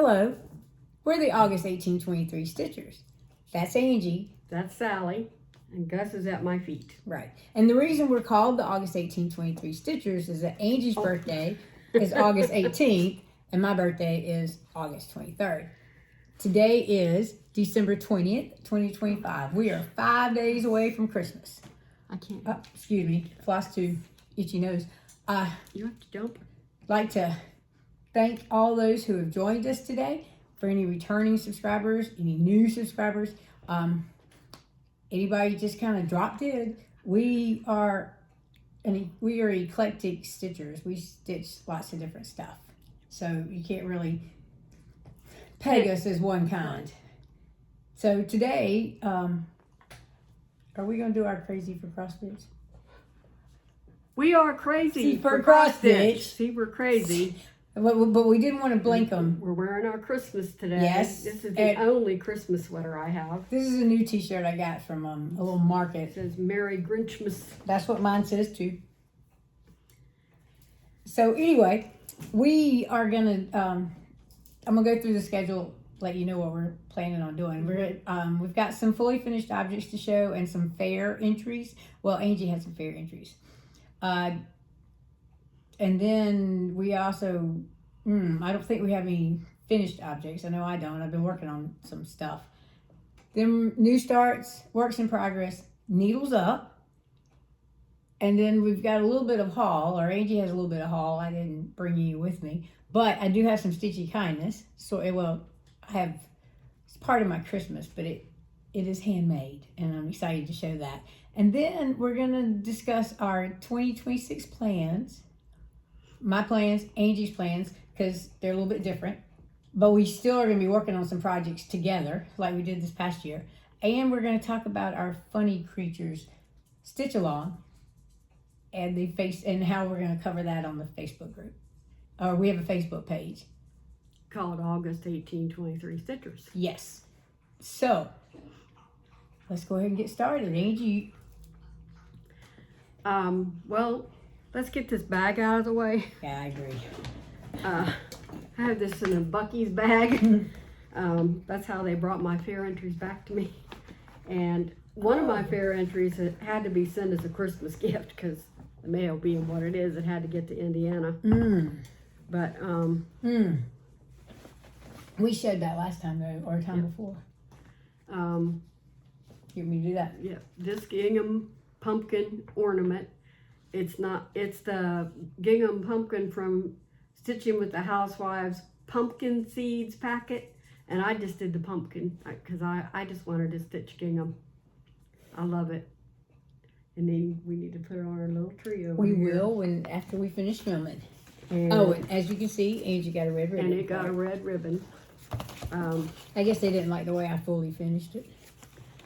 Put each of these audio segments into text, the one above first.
Hello, we're the August 1823 Stitchers. That's Angie. That's Sally, and Gus is at my feet. Right. And the reason we're called the August 1823 Stitchers is that Angie's birthday is August 18th, and my birthday is August 23rd. Today is December 20th, 2025. We are 5 days away from Christmas. I can't. Excuse me, Flosstube, itchy nose. You have to jump. Like to thank all those who have joined us today. For any returning subscribers, any new subscribers, anybody just kind of dropped in. We are eclectic stitchers. We stitch lots of different stuff, so you can't really peg us as one kind. So today, are we going to do our crazy for cross stitch? We are crazy for cross stitch. See, we're crazy. But we didn't want to blink them. We're wearing our Christmas today. Yes. This is the only Christmas sweater I have. This is a new t-shirt I got from a little market. It says Merry Grinchmas. That's what mine says too. So anyway, we are gonna, I'm gonna go through the schedule, let you know what we're planning on doing. We've got some fully finished objects to show and some fair entries. Well, Angie had some fair entries. And then we also, I don't think we have any finished objects. I know I don't. I've been working on some stuff. Then new starts, works in progress, needles up. And then we've got a little bit of haul, or Angie has a little bit of haul. I didn't bring you with me. But I do have some stitchy kindness. So, it's part of my Christmas, but it is handmade. And I'm excited to show that. And then we're going to discuss our 2026 plans. My plans, Angie's plans, because they're a little bit different. But we still are going to be working on some projects together, like we did this past year. And we're going to talk about our funny creatures stitch along, and how we're going to cover that on the Facebook group. Or we have a Facebook page Called August 1823 Stitchers. Yes. So let's go ahead and get started, Angie. Well, let's get this bag out of the way. Yeah, I agree. I have this in a Bucky's bag. That's how they brought my fair entries back to me. And one of my fair entries had to be sent as a Christmas gift because the mail being what it is, it had to get to Indiana. But we showed that last time though, or time before. You want me to do that? Yeah, this gingham pumpkin ornament. It's the gingham pumpkin from Stitching with the Housewives pumpkin seeds packet, and I just did the pumpkin because I just wanted to stitch gingham. I love it. And then we need to put it on our little tree over here. We will after we finish filming. And as you can see, Angie got a red ribbon. And it got a red ribbon. I guess they didn't like the way I fully finished it.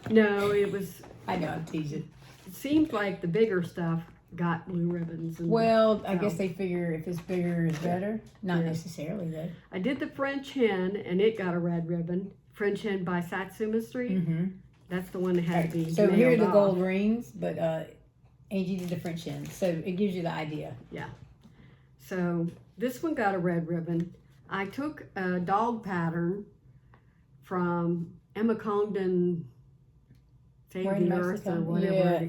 No, it was. I know, I'm teasing. It seemed like the bigger stuff got blue ribbons. I guess they figure if it's bigger is better. Not necessarily though. I did the French hen and it got a red ribbon. French hen by Satsuma Street. That's the one that had to be. So here are the gold rings, but Angie did the French hen, so it gives you the idea. Yeah. So this one got a red ribbon. I took a dog pattern from Emma Congdon, Save the Earth or whatever.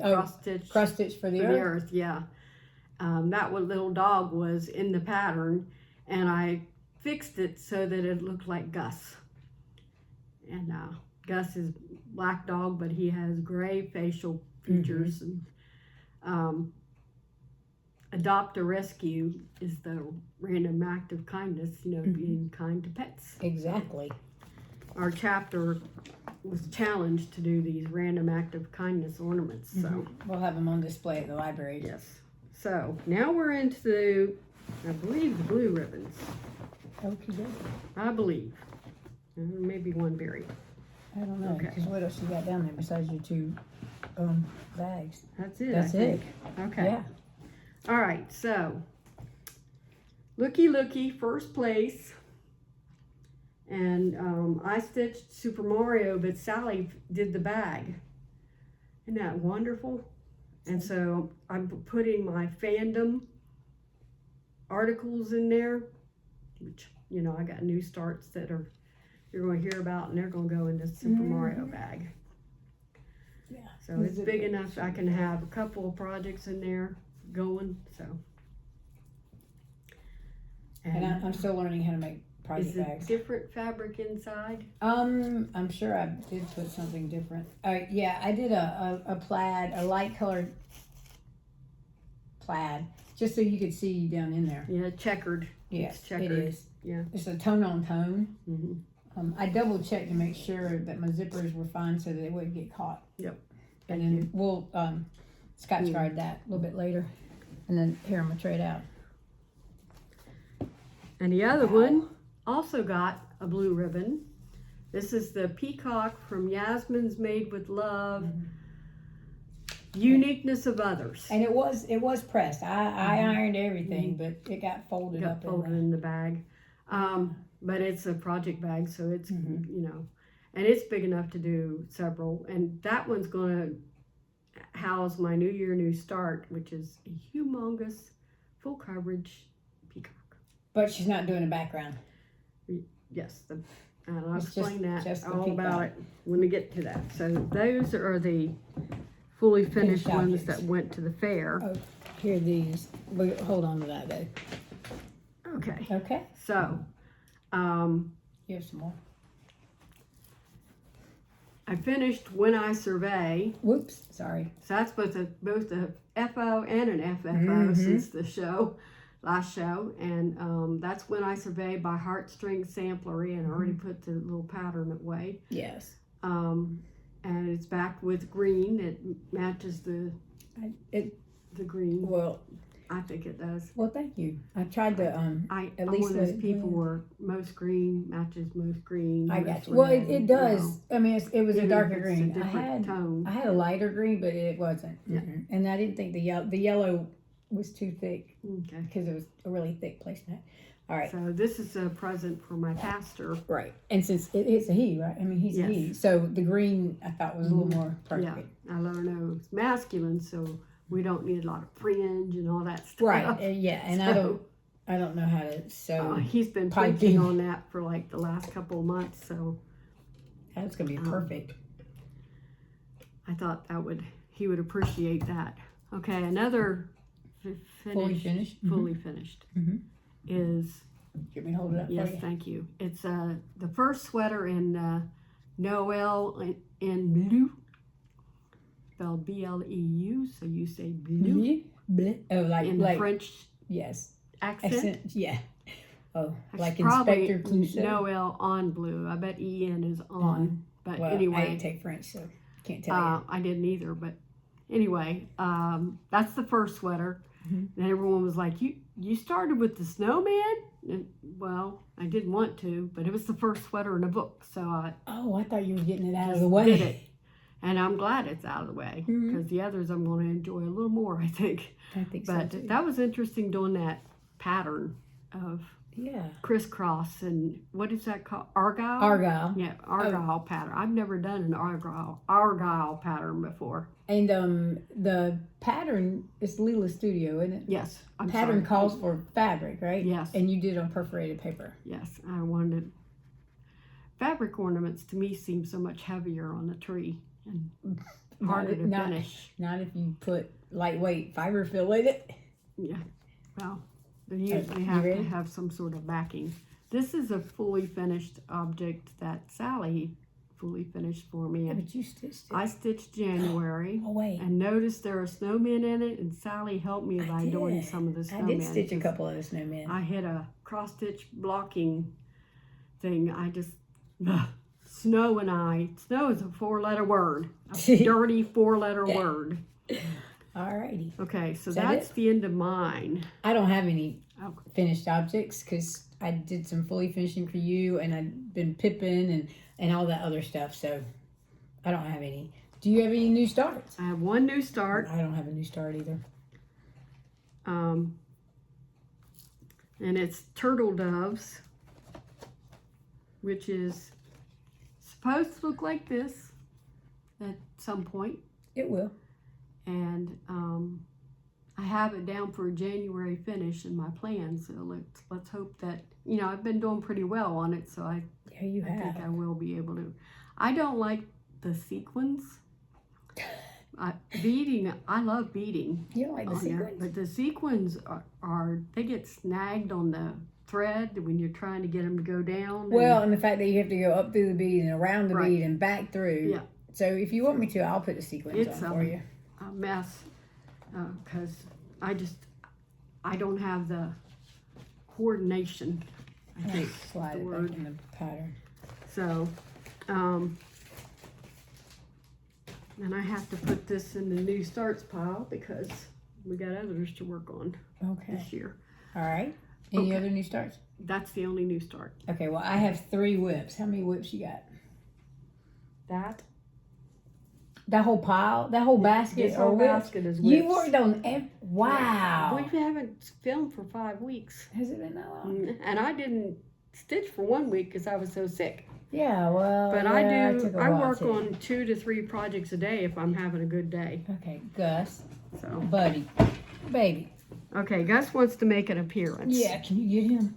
Cross Stitch for the Earth. Yeah. That one little dog was in the pattern, and I fixed it so that it looked like Gus. And Gus is black dog, but he has gray facial features. And Adopt a Rescue is the random act of kindness, being kind to pets. Exactly. Our chapter was challenged to do these random act of kindness ornaments. So we'll have them on display at the library. Yes. So now we're into, I believe, the blue ribbons. Okay. I believe. Maybe one buried. I don't know. Because what else you got down there besides your two bags? That's it. That's it. Okay. Yeah. All right. So, looky, first place. And I stitched Super Mario, but Sally did the bag. Isn't that wonderful? And so I'm putting my fandom articles in there, which you know, I got new starts that you're going to hear about, and they're going to go in this Super Mario bag. Yeah. So it's big enough I can have a couple of projects in there going, so. And I'm still learning how to make project is it bags. different fabric inside? I'm sure I did put something different. Yeah, I did a plaid, a light colored plaid, just so you could see down in there. Yeah, checkered. Yes, it's checkered. it is. Yeah. It's a tone on tone. Mm-hmm. I double checked to make sure that my zippers were fine so that they wouldn't get caught. Yep. And then we'll scotch guard that a little bit later. And then here I'm gonna tray it out. And the other one also got a blue ribbon. This is the Peacock from Yasmin's Made with Love. Uniqueness of Others. And it was pressed. I ironed everything, but it got folded up in the bag. But it's a project bag, so it's you know, and it's big enough to do several. And that one's gonna house my New Year New Start, which is a humongous full coverage peacock. But she's not doing a background. Yes, and I'll It's explain just the all peacock. about it when we get to that. So those are the fully finished ones objects. that went to the fair. Oh, here are these. Hold on to that though. Okay. Okay. So, You have some more. I finished When I Survey. Whoops. Sorry. So that's both a FO and an FFO since the last show. And that's When I Survey by Heartstring Samplery, and I already put the little pattern away. Yes. And it's backed with green. It matches the green. Well, I think it does. well, thank you. I tried to I'm at least one of those people where most green matches most green. I most got you. Well, red, it does. I mean, it was a even darker if it's green. A different tone. I had a lighter green, but it wasn't. Yeah. And I didn't think the yellow was too thick Okay. because it was a really thick placemat. All right. So this is a present for my pastor. Right. And since it's a he, right? I mean, he's a he. Yes. So the green I thought was a little more Yeah, appropriate. I let her know it's masculine, so we don't need a lot of fringe and all that stuff. Right. Yeah. And So, I don't know how to sew. he's been piping. thinking on that for like the last couple of months, so That's gonna be perfect. I thought he would appreciate that. Okay, another Fully finished. fully finished Mhm. is, Get me to hold it up yes, for you. thank you. It's the first sweater in Noel in blue, spelled BLEU, so you say blue Bleu. Oh, like in the like French yes. accent. Yeah. Oh, It's like probably Inspector Clouseau. Noel on blue. I bet EN is on. But Well, I anyway, didn't take French, so can't tell you. I didn't either. But anyway, that's the first sweater. Mhm. And everyone was like, "You started with the snowman?" And, well, I didn't want to, but it was the first sweater in the book, so I Oh, I thought you were getting it out of just the way. did it. And I'm glad it's out of the way Mhm. because the others I'm going to enjoy a little more, I think. I think But so too. that was interesting doing that pattern of Yeah. crisscross and what is that called? Argyle? Argyle. Yeah, Argyle pattern. I've never done an Argyle pattern before. And the pattern is Lila Studio, isn't it? Yes, I'm Pattern sorry. calls for fabric, right? Yes. And you did it on perforated paper. Yes, I wanted fabric ornaments. To me, seem so much heavier on the tree and harder to not, finish. Not if you put lightweight fiber fill in it. Yeah, well, they usually you have to ready? have some sort of backing. This is a fully finished object that Sallie fully finished for me. Yeah, And but you stitched it. I stitched January. Oh wait, And noticed there are snowmen in it, and Sallie helped me by doing did. some of the I snowmen. did stitch a 'cause couple of the snowmen. I hit a cross-stitch blocking thing. I just, snow is a 4-letter word. A dirty 4-letter word. Alrighty. Okay, so Is that that's the end of mine. I don't have any Oh. finished objects because I did some fully finishing for you, and I've been pipping and all that other stuff. So I don't have any. Do you have any new starts? I have one new start. I don't have a new start either. And it's turtle doves, which is supposed to look like this at some point. It will. And I have it down for a January finish in my plan, so let's hope that you know, I've been doing pretty well on it, so I Yeah, you have. think I will be able to. I don't like the sequins. Beading, I love beading. You don't like the on there, sequins? but the sequins are they get snagged on the thread when you're trying to get them to go down. Well, and the fact that you have to go up through the bead and around the Right. bead and back through. Yeah. So if you want me to, I'll put the sequins It's, on for you. a mess because I don't have the coordination, I think. Slide the it word. back in the pattern. So, and I have to put this in the new starts pile because we got others to work on Okay. this year. All right. Any Okay. other new starts? That's the only new start. Okay, well, I have 3 whips. How many whips you got? That whole pile? That whole basket? This or whole whips? basket is You whips. worked on wow. We haven't filmed for 5 weeks. Has it been that long? And I didn't stitch for 1 week because I was so sick. Yeah, well, But yeah, I took a I while work too. on 2 to 3 projects a day if I'm having a good day. Okay, Gus, So, buddy, baby. okay, Gus wants to make an appearance. Yeah, can you get him?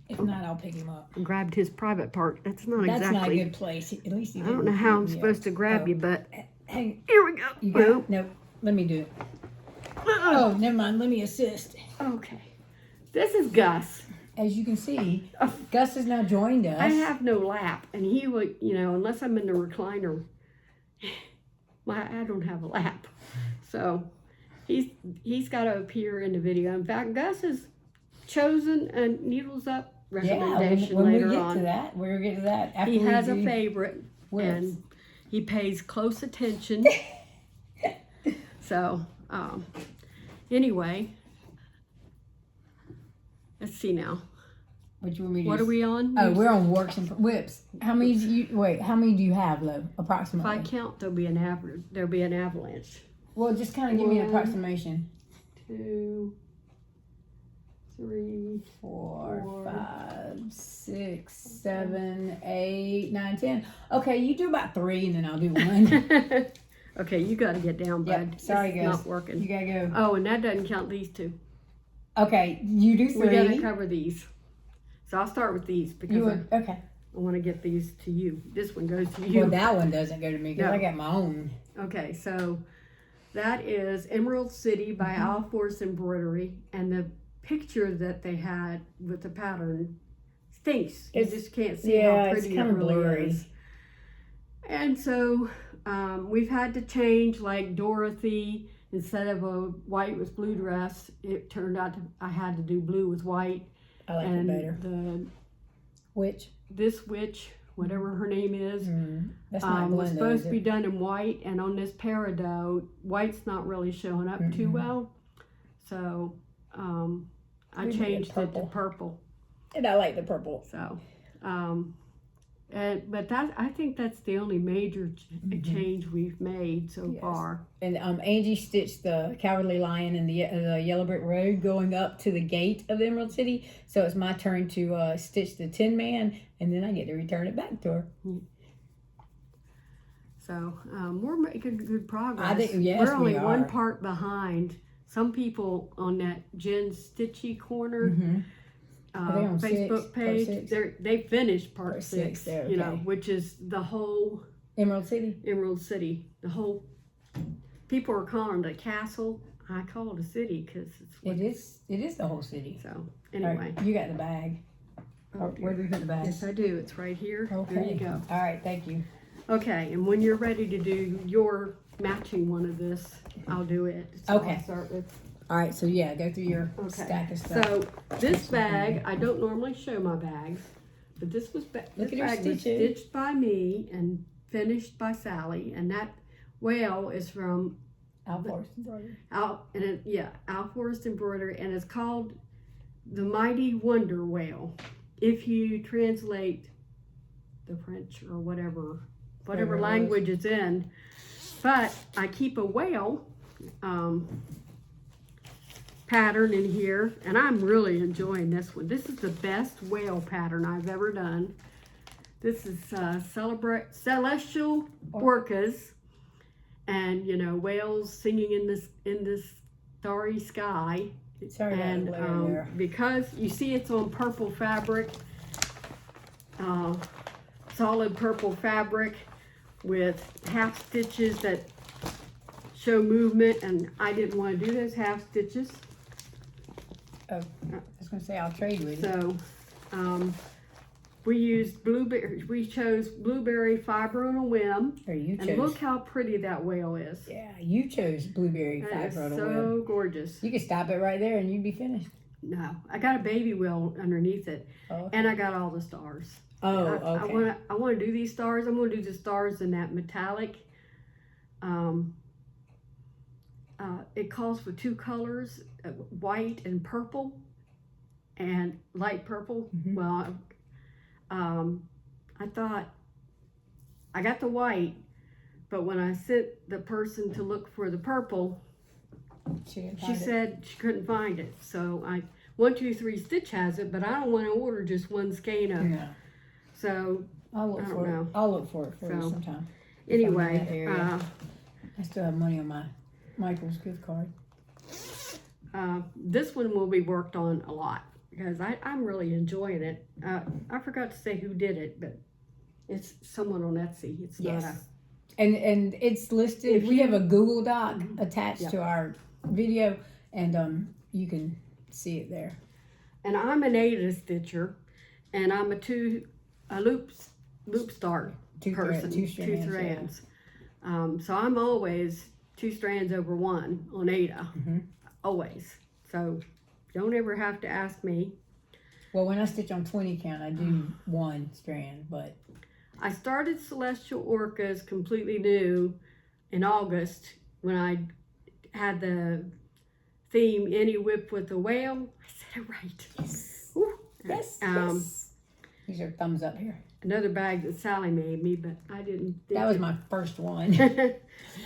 If not, I'll pick him up. And grabbed his private part. That's not That's exactly. not a good place. At least he I don't didn't know how I'm beat me supposed up. to grab Oh, you, but Hang. here we go. You got it? Nope. Let me do it. Oh, never mind. Let me assist. Okay. This is Gus. As you can see, Gus has now joined us. I have no lap, and he would, you know, unless I'm in the recliner, I don't have a lap. So he's got to appear in the video. In fact, Gus has chosen a needles up recommendation when later we get on. to that, we'll get to that. After He we has a do favorite, whips. and he pays close attention. So, anyway, let's see now. What you want me to What do? are we on? Oh, we're on works and whips. How many do you wait? How many do you have, Lo? If Approximately. I count, there'll be an avalanche. Well, just kind of give me an 1, approximation. 2, 3, 4, 5, 6, 7, 8, 9, 10. Okay, you do about 3, and then I'll do 1. Okay, you got to get down, bud. Yep. Sorry, it's guys. not working. You gotta go. Oh, and that doesn't count these 2. Okay, you do 3. We got to cover these. So I'll start with these because You would, okay. I want to get these to you. This one goes to you. Well, that one doesn't go to me because No. I got my own. Okay, so that is Emerald City by Mm-hmm. Al Force Embroidery, and the picture that they had with the pattern stinks. You It's- just can't see yeah, how it's pretty it kinda really blurry. is. And so we've had to change, like Dorothy, instead of a white with blue dress, it turned out I had to do blue with white. I like And it better. this witch, whatever her name is, That's not was Glenda, supposed is to it? be done in white, and on this peridot, white's not really showing up too well. So I We made it changed it to purple. purple. And I like the purple. So, but I think that's the only major change we've made so Yes. far. And Angie stitched the Cowardly Lion and the Yellow Brick Road going up to the gate of Emerald City. So it's my turn to stitch the Tin Man, and then I get to return it back to her. So we're making good progress. I think- yes, we're only we one are. part behind. Some people on that Jen Stitchy corner Are they on Facebook six? Part page, six? they finished part Part 6. six there, You know, okay. which is the whole Emerald City. Emerald City. The whole people are calling it a castle. I call it a city because it's what, It is the whole city. so. All Anyway, right, you got the bag. Oh, Where do we put the bag? yes, I do. It's right here. Okay. There you go. All right, thank you. Okay, and when you're ready to do your matching one of this, I'll do it. So Okay. I'll start with. All right, so yeah, go through your Okay. stack of stuff. So this bag, I don't normally show my bags, but this was Look this at her bag was stitches. stitched by me and finished by Sallie, and that whale is from Alforce. Al Forest Embroidery, and it's called the Mighty Wonder Whale. If you translate the French or whatever Whatever it language it's in, but I keep a whale pattern in here, and I'm really enjoying this one. This is the best whale pattern I've ever done. This is Celestial Orcas, and you know, whales singing in this starry sky. Sorry about And the glare there. because you see it's on purple fabric, solid purple fabric with half stitches that show movement, and I didn't want to do those half stitches. Oh, I was gonna say I'll trade with you. So we used blueberry. We chose blueberry fiber on a whim, Or you chose. and look how pretty that whale is. Yeah, you chose blueberry That is fiber on a so whim. gorgeous. You could stop it right there and you'd be finished. No, I got a baby wheel underneath it, Oh, and I got all the stars. oh I okay. want to do these stars. I'm going to do the stars in that metallic. It calls for two colors, white and purple, and light purple. Mhm. Well, I thought I got the white, but when I sent the person to look for the purple, She she said she couldn't find it. So 1 2 3 Stitch has it, but I don't want to order just one skein of. No. So I'll look I don't for it. know. I'll look for it for you So, sometime. If I'm in that anyway, area. I still have money on my Michael's gift card. this one will be worked on a lot because I'm really enjoying it. I forgot to say who did it, but it's someone on Etsy. It's not a. Yes. And it's listed. If We you- have a Google Doc Mhm. attached Yep. to our video, and you can see it there. And I'm an Ada stitcher, and I'm a loop start person. Two strands. strands. So I'm always 2 strands over 1 on Ada, Mhm. always. So don't ever have to ask me. Well, when I stitch on 20 count, I do 1 strand, but I started Celestial Orcas completely new in August when I had the theme Any Whip with a Whale. I said it right. yes, Woo. yes, Um, yes. These are thumbs up here. Another bag that Sallie made me, but I didn't. That was my first one.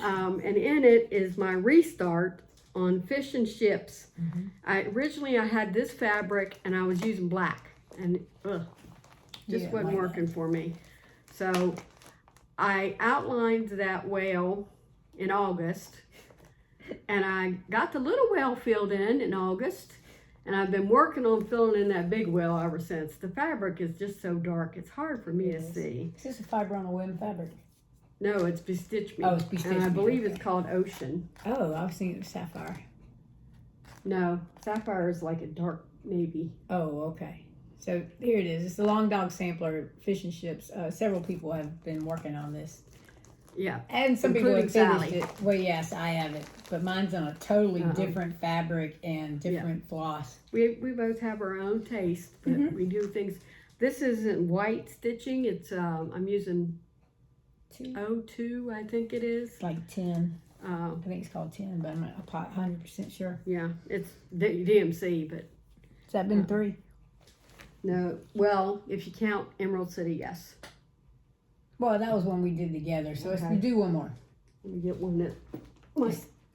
And in it is my restart on Fish and Ships. Mhm. Originally I had this fabric and I was using black, and just didn't wasn't like working for me. So I outlined that whale in August, and I got the little whale filled in August, and I've been working on filling in that big whale ever since. The fabric is just so dark, it's hard for me to Yes. see. Is this a fiber on a whim fabric? No, it's Bestitch Me. Oh, it's Bestitch And I Me, believe okay. it's called Ocean. Oh, I was thinking it was sapphire. No, Sapphire is like a dark navy. Oh, okay. So here it is. It's the Long Dog Sampler Fish and Ships. Several people have been working on this. Yeah. And some people have Including finished Sallie. it. Well, yes, I have it. But mine's on a totally Uh-huh. different fabric and different floss. We both have our own taste, but Mhm. we do things. This isn't white stitching. It's I'm using 02, I think it is. It's like 10. Uh, I think it's called 10, but I'm not 100% sure. yeah, it's DMC, but Has that been 3? no. Well, if you count Emerald City, yes. Well, that was one we did together. So let's Okay. do one more. Let me get one that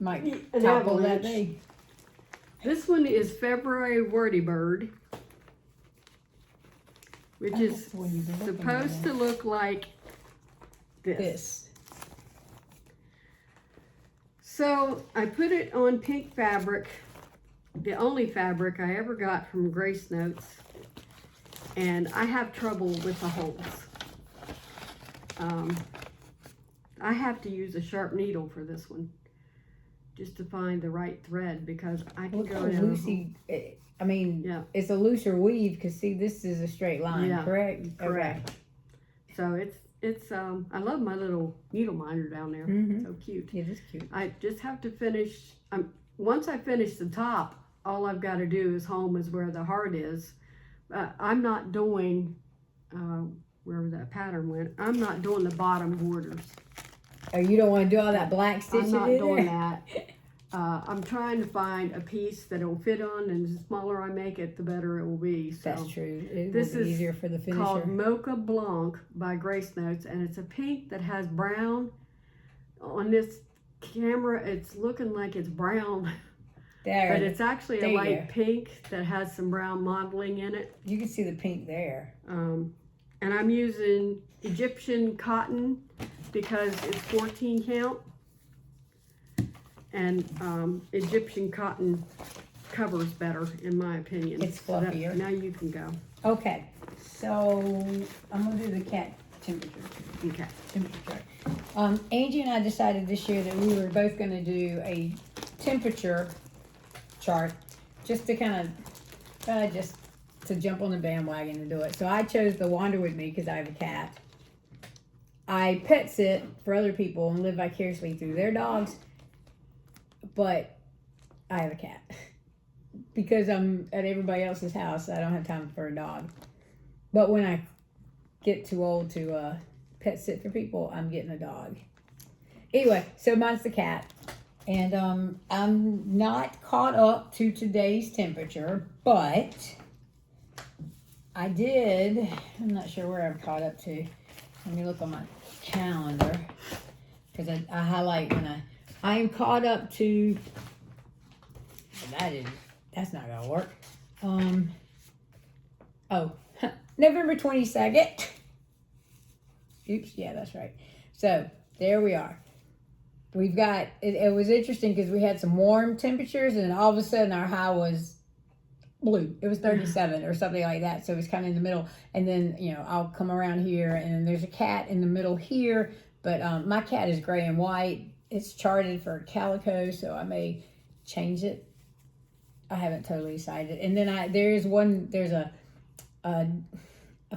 Might An topple that avalanche. day. This one is February Wordy Bird, which Oh, is that's the one you've been looking supposed at. to look like this. This. So I put it on pink fabric, the only fabric I ever got from Grace Notes, and I have trouble with the holes. I have to use a sharp needle for this one, just to find the right thread, because I can Look go how down. loosey. I mean, Yeah. it's a looser weave because see, this is a straight line, Yeah, correct? correct. So it's I love my little needle minder down there. Mhm. So cute. Yeah, this is cute. I just have to finish. Once I finish the top, all I've got to do is home is where the heart is. I'm not doing wherever that pattern went. I'm not doing the bottom borders. Oh, you don't want to do all that black stitching I'm not in doing there? that. I'm trying to find a piece that it'll fit on, and the smaller I make it, the better it will be. So. That's true. It This will be is easier for the Called finisher. Mocha Blanc by Grace Notes, and it's a pink that has brown. On this camera, it's looking like it's brown, There, but it's actually a there you light go. pink that has some brown modeling in it. You can see the pink there. And I'm using Egyptian cotton because it's 14 count. And Egyptian cotton covers better, in my opinion. It's fluffier. Now you can go. Okay, so I'm gonna do the cat temperature. Okay. Temperature chart. Angie and I decided this year that we were both gonna do a temperature chart, just to kind of, just to jump on the bandwagon and do it. So I chose the Wander With Me because I have a cat. I pet sit for other people and live vicariously through their dogs, but I have a cat. Because I'm at everybody else's house, I don't have time for a dog. But when I get too old to pet sit for people, I'm getting a dog. Anyway, so mine's the cat. And I'm not caught up to today's temperature, but I did, I'm not sure where I'm caught up to. Let me look on my calendar, because I highlight when I am caught up to, that's not gonna work. November 22nd. Oops, yeah, that's right. So there we are. We've got, it was interesting because we had some warm temperatures and all of a sudden our high was blue. It was 37 or something like that. So it was kind of in the middle. And then, I'll come around here and there's a cat in the middle here. But my cat is gray and white. It's charted for calico, so I may change it. I haven't totally decided. And then there's a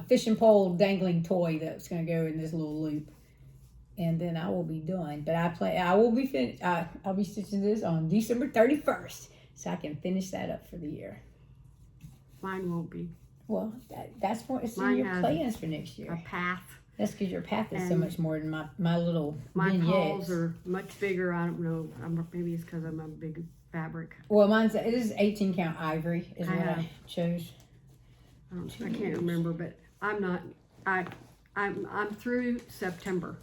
fishing pole dangling toy that's going to go in this little loop. And then I will be done. But I'll be stitching this on December 31st. So I can finish that up for the year. Mine won't be. Well, that's what it's in Mine your has plans for next year. A path. That's because your path is so And much more than my little My vignettes. paws are much bigger. I don't know. Maybe it's because I'm a big fabric. Well, it is 18 count ivory is what I chose. I can't remember, but I'm not. I'm through September,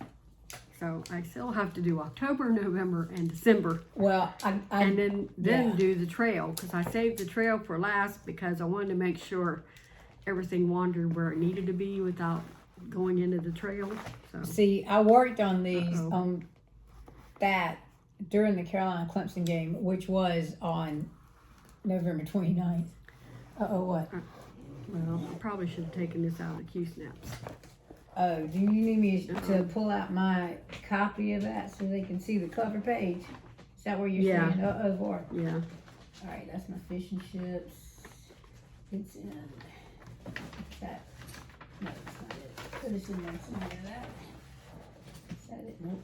so I still have to do October, November, and December. Well, and then do the trail, because I saved the trail for last because I wanted to make sure everything wandered where it needed to be without going into the trail. So see, I worked on these that during the Carolina Clemson game, which was on November 29th. What? Well, I probably should have taken this out of the Q-snaps. Oh, do you need me to pull out my copy of that so they can see the cover page? Is that where you're saying for? Yeah. All right, that's my fish and chips. It's in that. No, it's not it. Put this in there somewhere. That. Is that it? Nope.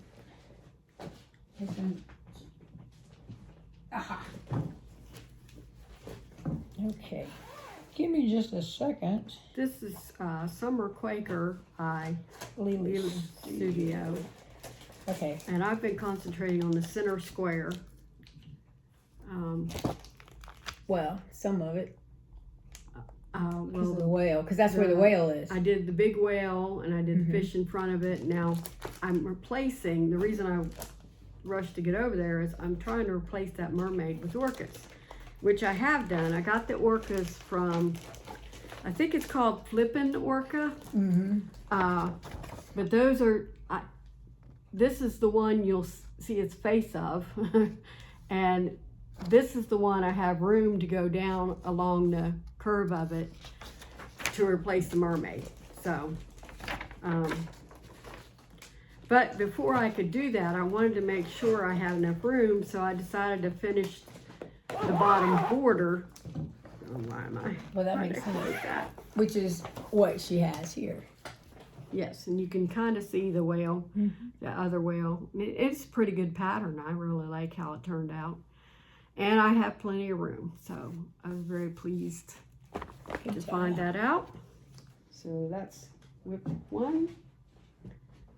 This one. Aha. Okay. Give me just a second. This is Summer Quaker by Lily Studio. Okay. And I've been concentrating on the center square. Well, some of it. Well, the whale, because that's where the whale is. I did the big whale and I did the fish in front of it. Now I'm replacing, the reason I rushed to get over there is I'm trying to replace that mermaid with orcas, which I have done. I got the orcas from, I think it's called Flippin' Orca. But those are, this is the one you'll see its face of. And this is the one I have room to go down along the curve of it to replace the mermaid. So, but before I could do that, I wanted to make sure I had enough room, so I decided to finish the bottom border. Oh, why am I? Well, that makes sense. Which is what she has here. Yes, and you can kind of see the whale, the other whale. It's a pretty good pattern. I really like how it turned out. And I have plenty of room, so I was very pleased to find that out. So that's WIP 1.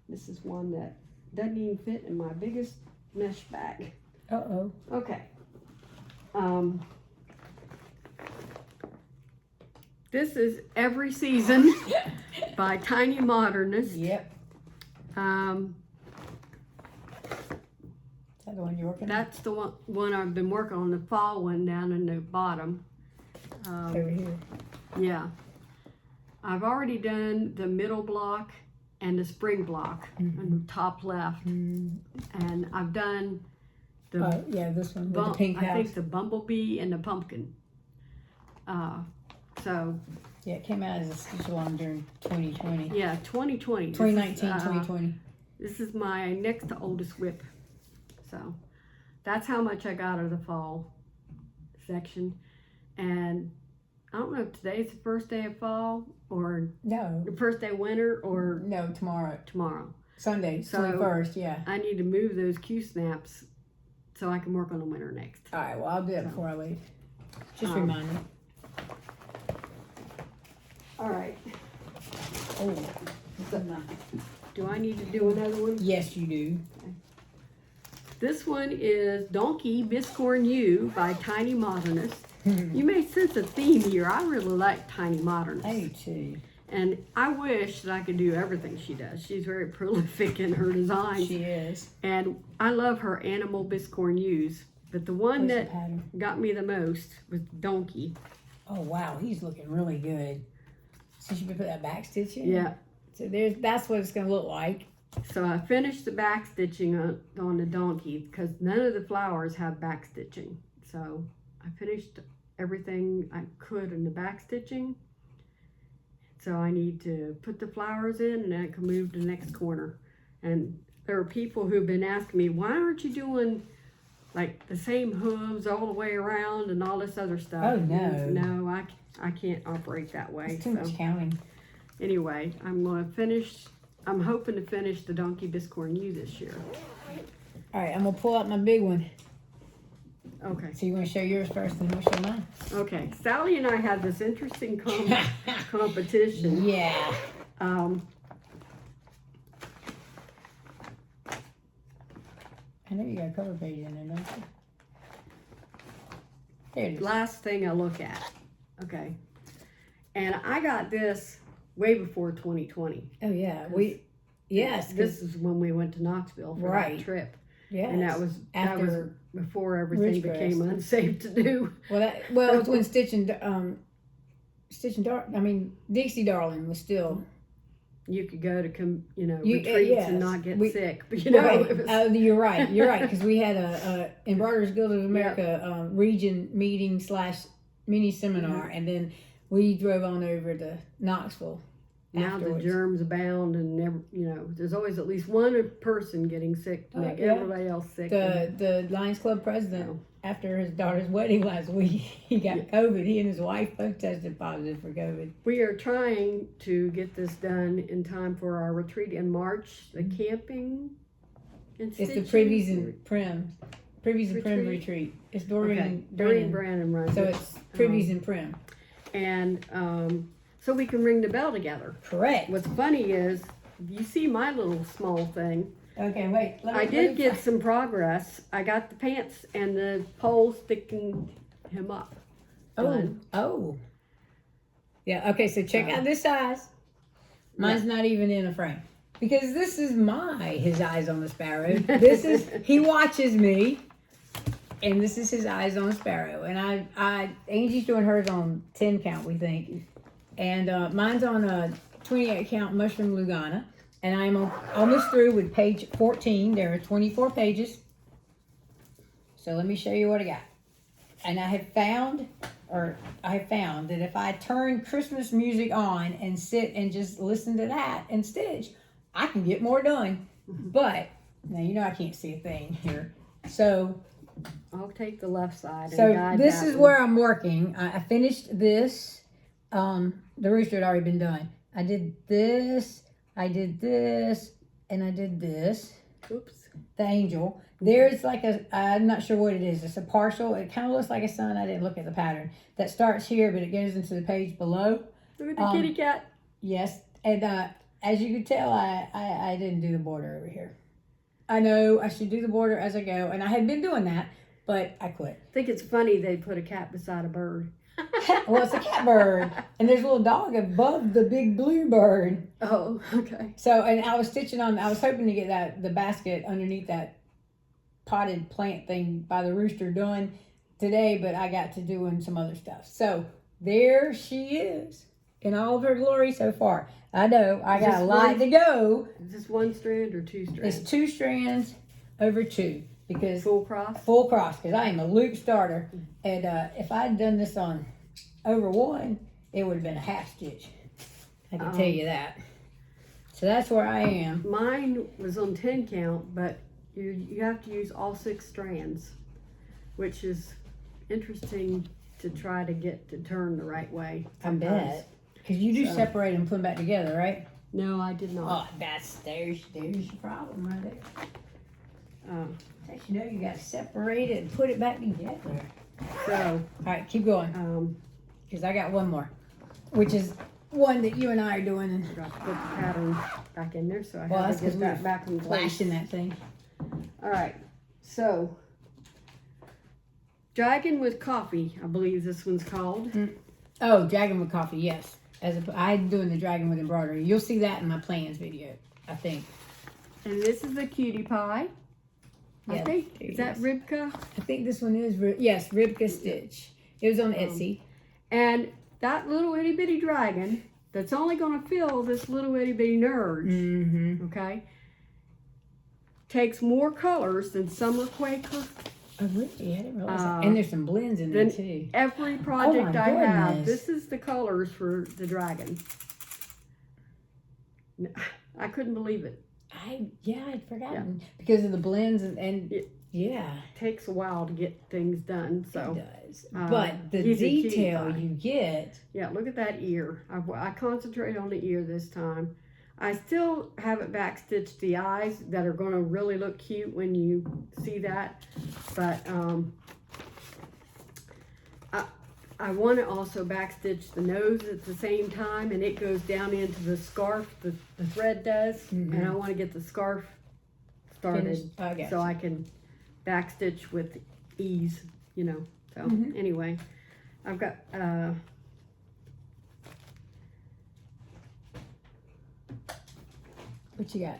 This is one that doesn't even fit in my biggest mesh bag. Okay. This is Every Season by Tiny Modernist. Yep. Is that the one you're working on? That's the one I've been working on, the fall one down in the bottom. Over here. Yeah. I've already done the middle block and the spring block on the top left. And I've done yeah, this one with the pink house. I think the bumblebee and the pumpkin. So yeah, it came out as a stitch along during 2020. Yeah, 2020. 2019, 2020. This is my next to oldest WIP. So that's how much I got of the fall section. And I don't know if today's the first day of fall or No. the first day of winter or No, tomorrow. Sunday, So 21st, yeah. I need to move those Q-snaps so I can work on the winter next. All right, well, I'll do it before I leave. Just remind me. All right. Oh, Do I need to do another one? yes, you do. This one is Donkey Biscorn You by Tiny Modernist. You may sense a theme here. I really like Tiny Modernist. I do too. And I wish that I could do everything she does. She's very prolific in her designs. She is. And I love her animal biscorn U's. But the one Where's the that pattern? got me the most was Donkey. Oh, wow, he's looking really good. So you can put that back stitch in? Yeah. So that's what it's going to look like. So I finished the back stitching on the Donkey because none of the flowers have back stitching. So I finished everything I could in the back stitching. So I need to put the flowers in and then I can move to the next corner. And there are people who've been asking me, why aren't you doing like the same hooves all the way around and all this other stuff? Oh, no. No, I can't operate that way. It's too much counting. Anyway, I'm hoping to finish the Donkey Biscorn U this year. All right, I'm going to pull out my big one. Okay. So you want to show yours first and we'll show mine? Okay. Sally and I had this interesting competition. Yeah. I know you got a cover page in there, don't you? There it is. Last thing I look at. Okay. And I got this way before 2020. Oh, yeah. Yes. This is when we went to Knoxville for Right. that trip. Yes. And that was After before everything Ridgecrest. became unsafe to do. Well, it was when Dixie Darling was still. You could go to retreats yes. and not get sick. But Right. it was, You're right. You're right, because we had a Embroiderers Guild of America region meeting / mini seminar, and then we drove on over to Knoxville. now afterwards. the germs abound, and there's always at least one person getting sick to make everybody else sick. The Lions Club president, after his daughter's wedding last week, he got COVID. He and his wife both tested positive for COVID. We are trying to get this done in time for our retreat in March, the camping and It's the stitching. Privies and Prim Retreat? retreat. It's Doreen Doreen Brennan. Brannon runs So it. it's Privies and Prim. And so we can ring the bell together. Correct. What's funny is, you see my little small thing. Okay, wait. I did get some progress. I got the pants and the pole sticking him up. done. Oh. Yeah, okay, so check out this size. Mine's not even in a frame. Because this is his eyes on the sparrow. He watches me. And this is his eyes on a sparrow. And Angie's doing hers on 10 count, we think. And mine's on a 28 count mushroom Lugana. And I'm almost through with page 14. There are 24 pages. So let me show you what I got. And I have found that if I turn Christmas music on and sit and just listen to that and stitch, I can get more done. But, now I can't see a thing here. So I'll take the left side. And So guide this that is one. where I'm working. I finished this. The rooster had already been done. I did this, and I did this. Oops. The angel. There's like I'm not sure what it is. It's a partial. It kind of looks like a sun. I didn't look at the pattern. That starts here, but it goes into the page below. Look at the kitty cat. Yes. And as you can tell, I didn't do the border over here. I know I should do the border as I go, and I had been doing that, but I quit. I think it's funny they put a cat beside a bird. Well, it's a cat bird, and there's a little dog above the big blue bird. Oh, okay. So, and I was stitching on, I was hoping to get the basket underneath that potted plant thing by the rooster done today, but I got to doing some other stuff. So, there she is in all of her glory so far. I know, I got a lot to go. Is this one strand or two strands? It's 2 strands over 2. because Full cross. full cross, because I am a loop starter, and if I had done this on over one, it would have been a half stitch. I can tell you that. So that's where I am. Mine was on 10 count, but you have to use all 6 strands, which is interesting to try to get to turn the right way. I bet. Because you do So. separate and put them back together, right? No, I did not. Oh, there's your problem right there. Let you know you got to separate it and put it back together. So, All right, keep going. Because I got one more, which is one that you and I are doing. And I got to put the pattern back in there, so I well, have that's to because get we're that back in place. flashing that thing. All right, so Dragon with Coffee, I believe this one's called. Oh, dragon with coffee, yes. I'm doing the dragon with embroidery. You'll see that in my plans video, I think. And this is the cutie pie. I Yeah, think. there Is you that go. Ribka? I think this one is, yes, Ribka Stitch. It was on Etsy. And that little itty bitty dragon that's only going to fill this little itty bitty nerd, Mm-hmm. okay, takes more colors than Summer Quaker. Oh, really? I didn't realize that. And there's some blends in there, Then too. every project my I have, goodness. this is the colors for the dragon. I couldn't believe it. I'd forgotten. Because of the blends and yeah. It takes a while to get things done, so. It does. But the he's a cutie detail pie. you get. Yeah, look at that ear. I concentrate on the ear this time. I still haven't backstitched the eyes that are going to really look cute when you see that. But I want to also backstitch the nose at the same time, and it goes down into the scarf, the thread does. And I want to get the scarf started Finished. I got so you. I can backstitch with ease, you know. So anyway, I've got What you got?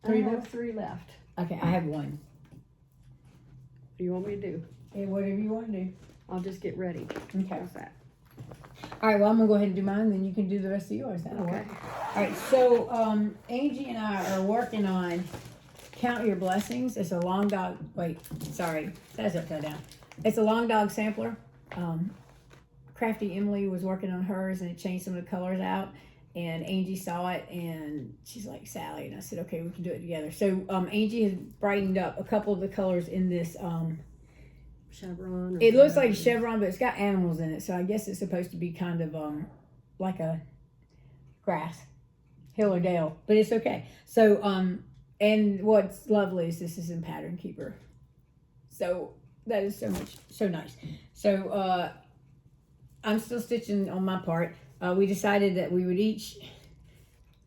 I have 3 left. Okay, I have one. What do you want me to do? Hey, whatever you want to do. I'll just get ready. Okay. How's that? All right, well, I'm going to go ahead and do mine, then you can do the rest of yours. That'll Okay. work. All right, so Angie and I are working on Count Your Blessings. It's a long dog, that's upside down. It's a long dog sampler. Crafty Emily was working on hers and it changed some of the colors out. And Angie saw it and she's like, Sallie. And I said, okay, we can do it together. So Angie has brightened up a couple of the colors in this. Chevron. It looks like a chevron, but it's got animals in it. So I guess it's supposed to be kind of like a grass, hill or dale. But it's okay. So, and what's lovely is this is in Pattern Keeper. So that is so nice. So I'm still stitching on my part. We decided that we would each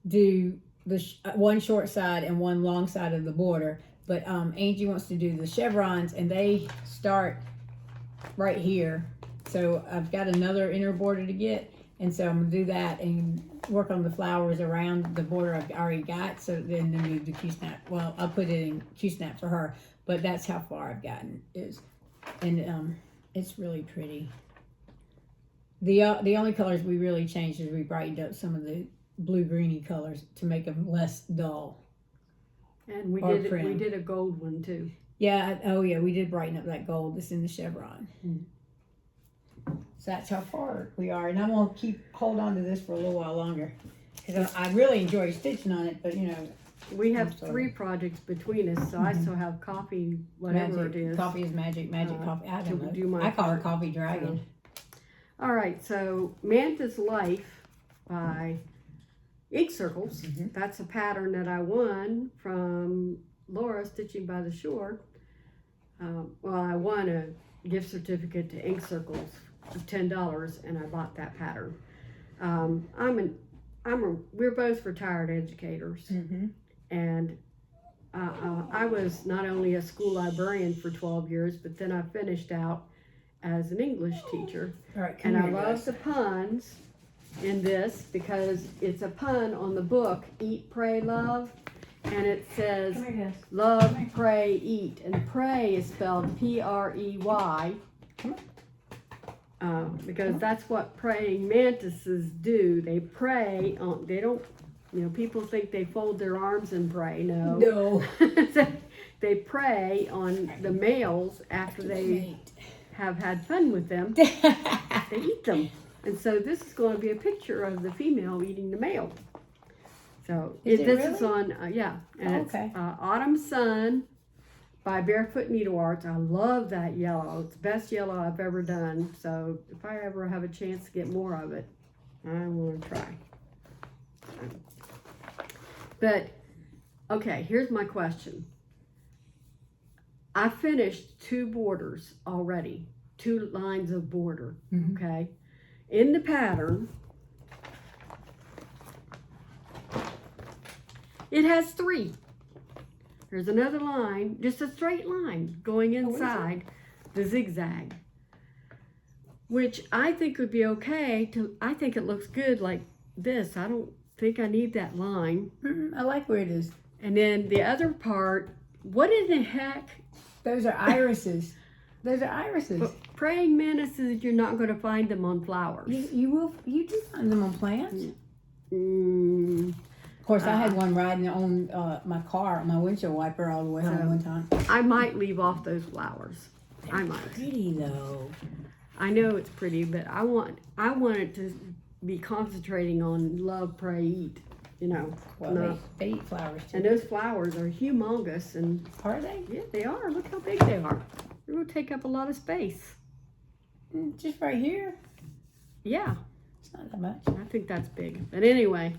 do the one short side and one long side of the border, but Angie wants to do the chevrons, and they start right here. So I've got another inner border to get, and so I'm gonna do that and work on the flowers around the border I've already got. So then do the Q-snap. Well, I'll put it in Q-snap for her, but that's how far I've gotten. And it's really pretty. The only colors we really changed is we brightened up some of the blue-greeny colors to make them less dull. And we or did prim. we did a gold one too. Yeah, we did brighten up that gold that's in the chevron. So that's how far we are. And I'm going to hold on to this for a little while longer. Because I really enjoy stitching on it, but you know. We have I'm sorry. 3 projects between us, so I still have coffee, whatever Magic. it is. Coffee is magic coffee. I don't to do know. my I call her part. Coffee Dragon. All right, so Manta's Life by Ink Circles. That's a pattern that I won from Laura Stitching by the Shore. Well, I won a gift certificate to Ink Circles of $10, and I bought that pattern. We're both retired educators, and I was not only a school librarian for 12 years, but then I finished out as an English teacher. All right, And I love the puns in this because it's a pun on the book Eat, Pray, Love, and it says love, pray, eat, and pray is spelled P-R-E-Y. Because that's what praying mantises do. They pray on, they don't, people think they fold their arms and pray. No. they prey on the males after they have had fun with them. They eat them. And so this is going to be a picture of the female eating the male. So this is on, yeah. And it's Autumn Sun by Barefoot Needle Arts. I love that yellow. It's the best yellow I've ever done. So if I ever have a chance to get more of it, I want to try. But, okay, here's my question. I finished 2 borders already. 2 lines of border, okay? In the pattern, it has 3. There's another line, just a straight line going inside the zigzag, which I think would be okay. I think it looks good like this. I don't think I need that line. I like where it is. And then the other part, what in the heck? Those are irises. Those are irises. But praying mantises, you're not going to find them on flowers. You will. You do find them on plants. Of course, I had one riding on my car, my windshield wiper, all the way home one time. I might leave off those flowers. I might. Pretty though. I know it's pretty, but I want it to be concentrating on love, pray, eat. You know. Well, they eat flowers too. And those flowers are humongous. And are they? Yeah, they are. Look how big they are. They're going to take up a lot of space. Just right here. Yeah. It's not that much. I think that's big. But anyway.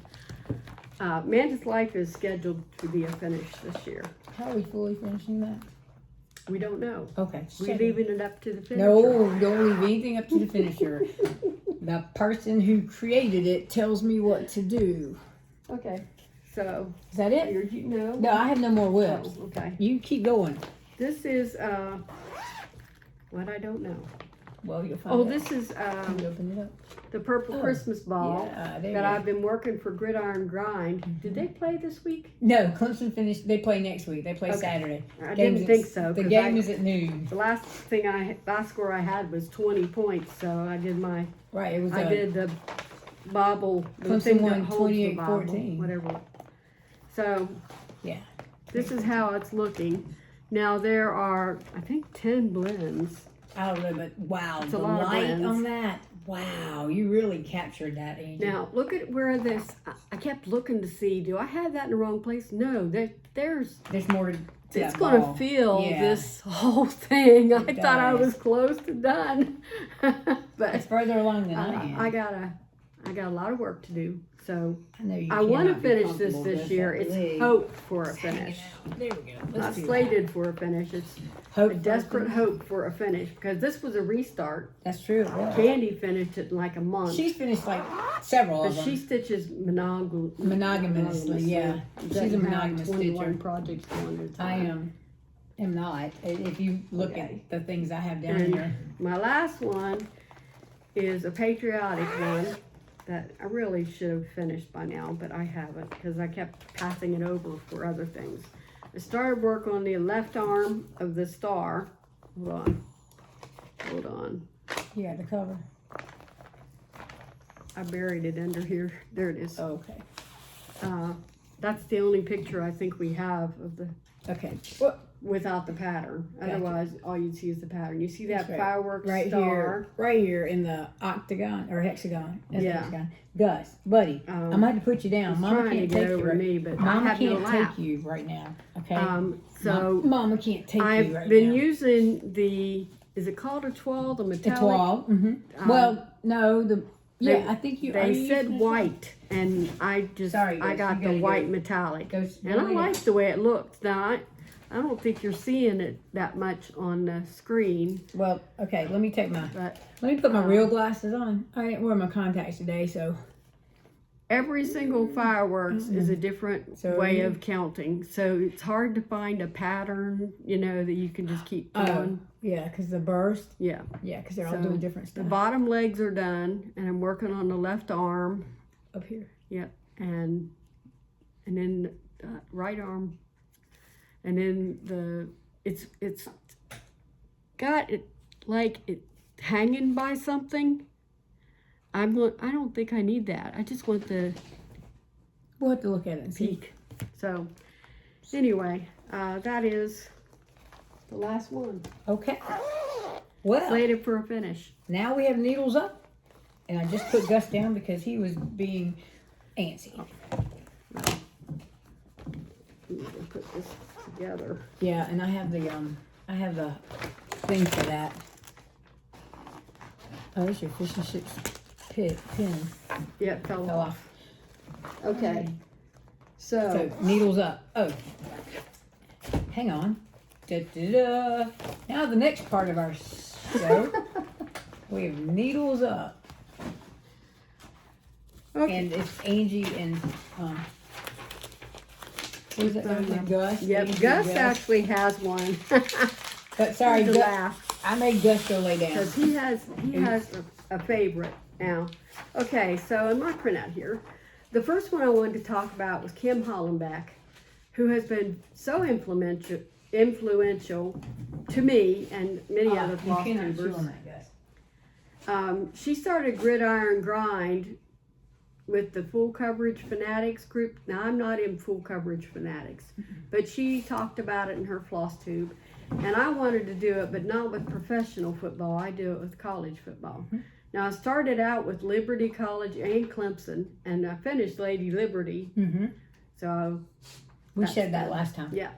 Mantis Life is scheduled to be a finish this year. How are we fully finishing that? We don't know. Okay. We're leaving it up to the finisher. No, don't leave anything up to the finisher. The person who created it tells me what to do. Okay. So. Is that it? No, I have no more whips. Oh, okay. You keep going. This is, what I don't know. Well, you'll find out. This is, open it up. The Purple Christmas Ball that I've been working for Gridiron Grind. Did they play this week? No, Clemson finished. They play next week. They play Saturday. I didn't think so. The game is at noon. The last score I had was 20 points, so I did my. Right, it was. I did the bobble. Clemson won 28-14. Whatever. So. Yeah. This is how it's looking. Now there are, I think, 10 blends. I don't know, but wow, it's the a lot light of blends on that. Wow, you really captured that, Angie. Now, look at where this, I kept looking to see, do I have that in the wrong place? No, there's more to it's going to fill this whole thing. I thought I was close to done. But it's further along than I am. I got a lot of work to do. So I want to finish this year. It's hope for a finish. There we go. Not slated for a finish. It's a desperate hope for a finish because this was a restart. That's true. Candy finished it in like a month. She's finished like several of them. But she stitches monogamously. Yeah, she's a monogamous 21 stitcher. projects going at a time. I am not. If you look at the things I have down here. My last one is a patriotic one that I really should have finished by now, but I haven't because I kept passing it over for other things. I started work on the left arm of the star. Hold on. Yeah, the cover. I buried it under here. There it is. Oh, okay. That's the only picture I think we have of the. Okay. Without the pattern. Otherwise, all you'd see is the pattern. You see that fireworks right star? Right here in the octagon or hexagon. Yeah. Hexagon. Gus, buddy, I'm going to put you down. Mama can't take you right me, but Mama I have can't no lap. take you right now. Okay. So Mama can't take you right now. I've been using the. Is it called a 12? The metallic. A 12. Mm-hmm. Well, no. I think you. They said white, and I got the white metallic, and I like the way it looked. Now I don't think you're seeing it that much on the screen. Well, okay, let me put my real glasses on. I didn't wear my contacts today, so. Every single fireworks is a different way of counting. So it's hard to find a pattern, that you can just keep doing. Yeah, because the burst. Yeah. Yeah, because they're all doing different stuff. The bottom legs are done, and I'm working on the left arm. Up here. Yep, and then the right arm. And then it's got it like it hanging by something. I don't think I need that. I just want the. We'll have to look at it and peak. So Anyway, that is the last one. Okay. Well, Slated for a finish. now we have needles up. And I just put Gus down because he was being antsy. I'm gonna put this together. Yeah, and I have the thing for that. Oh, there's your fish and chips pin. Yeah, it fell Fell off. off. Okay. So needles up. Oh, hang on. Da-da-da. Now the next part of our show, we have needles up, Okay. and it's Angie and who's that? Gus. Yep, Angie Gus and actually has one. But sorry, To Gus, laugh. I made Gus go lay down. Because he has a favorite now. Okay, so in my printout here, the first one I wanted to talk about was Kim Hollenbeck, who has been so influential to me and many other You cannot chew Flosstubers. on that, Gus. She started Gridiron Grind with the Full Coverage Fanatics group. Now, I'm not in Full Coverage Fanatics, but she talked about it in her Flosstube. And I wanted to do it, but not with professional football. I do it with college football. Now, I started out with Liberty College and Clemson, and I finished Lady Liberty. So, We said that last time. yeah.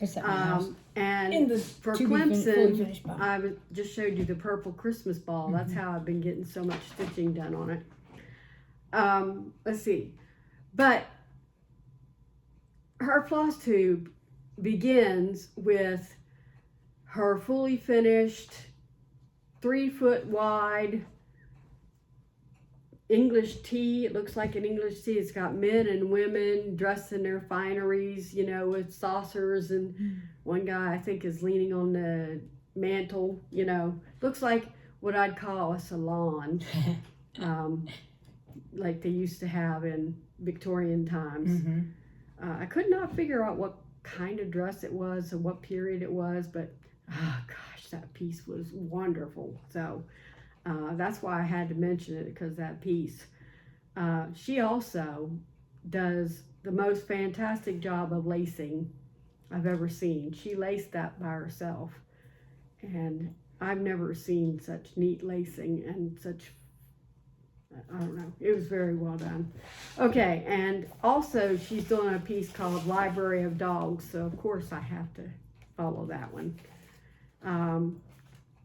It's at my house. And In the for to be fully Clemson, finished box. I just showed you the purple Christmas ball. That's how I've been getting so much stitching done on it. Let's see. But her Flosstube begins with her fully finished 3-foot wide English tea. It looks like an English tea. It's got men and women dressed in their fineries, you know, with saucers, and one guy I think is leaning on the mantle, you know. Looks like what I'd call a salon, like they used to have in Victorian times. I could not figure out what kind of dress it was or what period it was, but oh gosh, that piece was wonderful. So that's why I had to mention it, because that piece. She also does the most fantastic job of lacing I've ever seen. She laced that by herself, and I've never seen such neat lacing and such, I don't know, it was very well done. Okay, and also she's doing a piece called Library of Dogs, so of course I have to follow that one.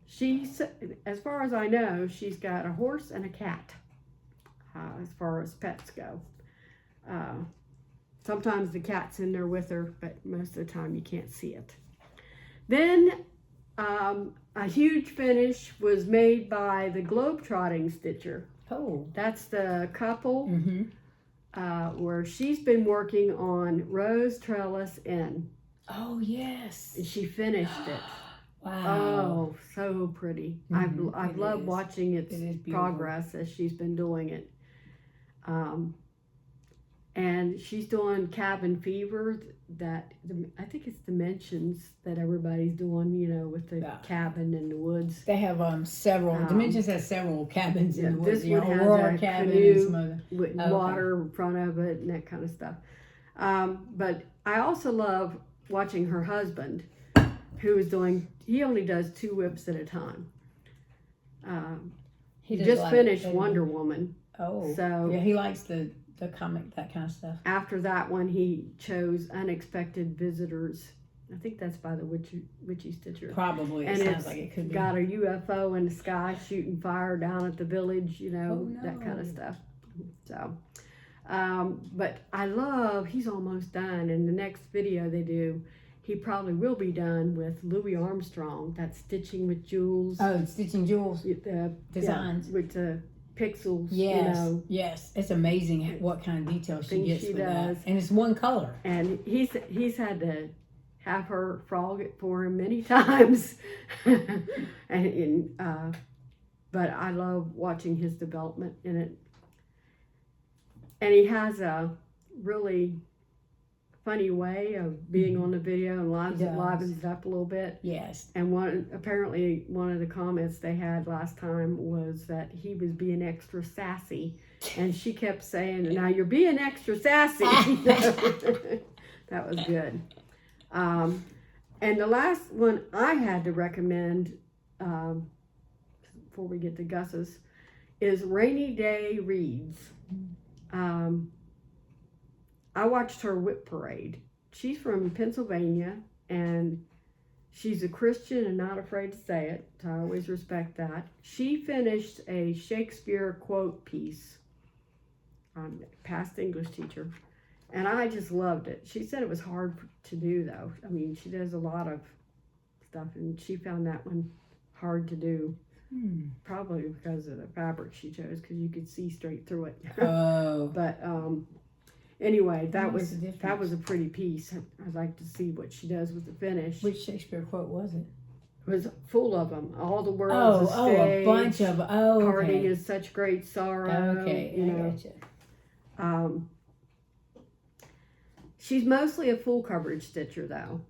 She's, as far as I know, she's got a horse and a cat, as far as pets go. Sometimes the cat's in there with her, but most of the time you can't see it. Then a huge finish was made by the Globetrotting Stitcher. Oh. That's the couple where she's been working on Rose Trellis Inn. Oh, yes. And she finished it. Wow. Oh, so pretty. Mhm, I've it loved is. watching its It is beautiful. progress as she's been doing it. And she's doing Cabin Fever, I think it's Dimensions that everybody's doing, you know, with the Yeah. cabin in the woods. They have several. Dimensions has several cabins in the woods. This one has Aurora a cabin canoe and some other. with Okay. water in front of it and that kind of stuff. But I also love watching her husband, who is he only does 2 whips at a time. He does just like finished it. Wonder Woman. Oh. So Yeah, he likes the comic, that kind of stuff. after that one, he chose Unexpected Visitors. I think that's by the Witchy Stitcher. Probably. It And sounds it's like it could be. got a UFO in the sky shooting fire down at the village, you know, Oh, no. that kind of stuff. So, but he's almost done. And the next video they do, he probably will be done with Louis Armstrong. That's Stitching with Jewels. Oh, Stitching Jewels designs. With the pixels, Yes, you know. yes. It's amazing what kind of detail she Things gets she with that. does. And it's one color. And he's had to have her frog it for him many times. But I love watching his development in it. And he has a really funny way of being on the video and livens it up a little bit. Yes. And apparently one of the comments they had last time was that he was being extra sassy. And she kept saying, "Now you're being extra sassy." That was good. And the last one I had to recommend, before we get to Gus's, is Rainy Day Reads. I watched her WIP Parade. She's from Pennsylvania, and she's a Christian and not afraid to say it, so I always respect that. She finished a Shakespeare quote piece. I'm a past English teacher, and I just loved it. She said it was hard to do, though. I mean, she does a lot of stuff, and she found that one hard to do. Probably because of the fabric she chose, because you could see straight through it. Oh. But anyway, that What's the was difference? a pretty piece. I'd like to see what she does with the finish. Which Shakespeare quote was it? It was full of them. All the world's a stage. A bunch of, okay. Parting is such great sorrow. Okay, you I know. gotcha. She's mostly a full coverage stitcher, though,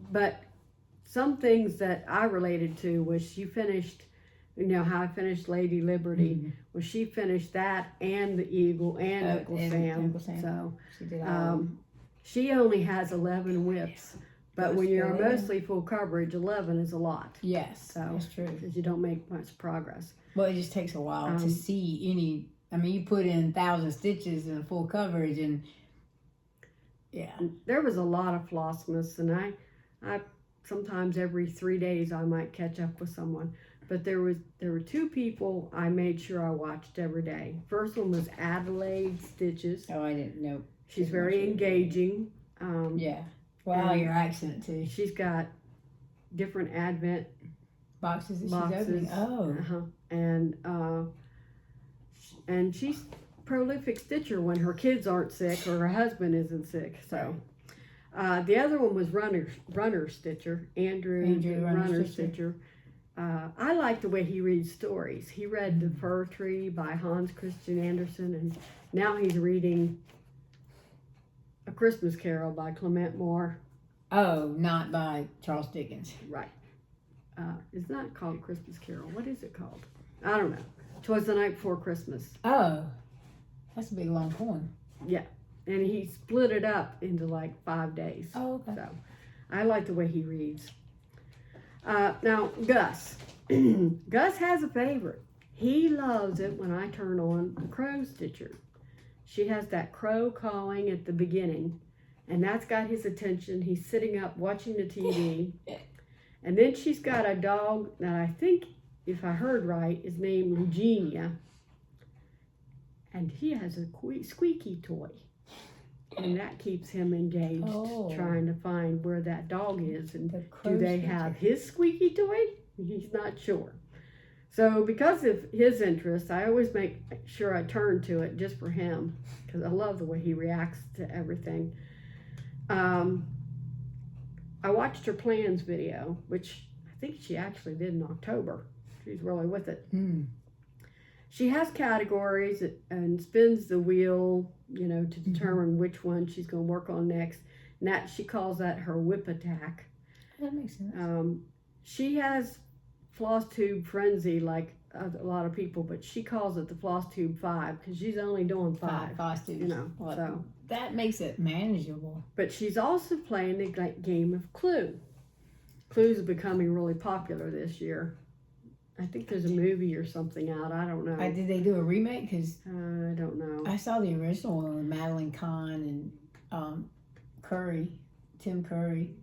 but some things that I related to was she finished, you know, how I finished Lady Liberty. Well, she finished that and the Eagle and Uncle Sam. So She did all she only has 11 whips, but That's when you're good. mostly full coverage, 11 is a lot. Yes, So that's true. because you don't make much progress. Well, it just takes a while to see any. I mean, you put in 1,000 stitches in full coverage, and yeah, There was a lot of Flossmas, and I sometimes every 3 days I might catch up with someone. But there were 2 people I made sure I watched every day. First one was Adelaide Stitches. oh, I didn't know. She's very engaging. Yeah, wow, and your accent too. She's got different Advent Boxes that boxes. she's opening. Oh, And she's prolific stitcher when her kids aren't sick or her husband isn't sick. So the other one was runner stitcher, Andrew Runner Stitcher. I like the way he reads stories. He read The Fir Tree by Hans Christian Andersen, and now he's reading A Christmas Carol by Clement Moore. oh, not by Charles Dickens. Right. It's not called Christmas Carol. What is it called? I don't know. 'Twas the Night Before Christmas. Oh, that's a big long poem. Yeah. And he split it up into like 5 days. Oh, okay. So I like the way he reads. Now, Gus. Gus has a favorite. He loves it when I turn on the crow stitcher. She has that crow cawing at the beginning, and that's got his attention. He's sitting up watching the TV. And then she's got a dog that I think, if I heard right, is named Eugenia. And he has a squeaky toy. And that keeps him engaged, trying to find where that dog is. And do they have his squeaky toy? He's not sure. So because of his interest, I always make sure I turn to it just for him, because I love the way he reacts to everything. I watched her plans video, which I think she actually did in October. She's really with it. She has categories and spins the wheel, you know, to determine which one she's going to work on next. And that she calls that her whip attack. That makes sense. She has Flosstube Frenzy like a lot of people, but she calls it the Flosstube 5 because she's only doing 5. Flosstubes. You know, well, so that makes it manageable. But she's also playing the game of Clue. Clues are becoming really popular this year. I think there's a movie or something out. I don't know. Did they do a remake? Because I don't know. I saw the original one with Madeline Kahn and Tim Curry.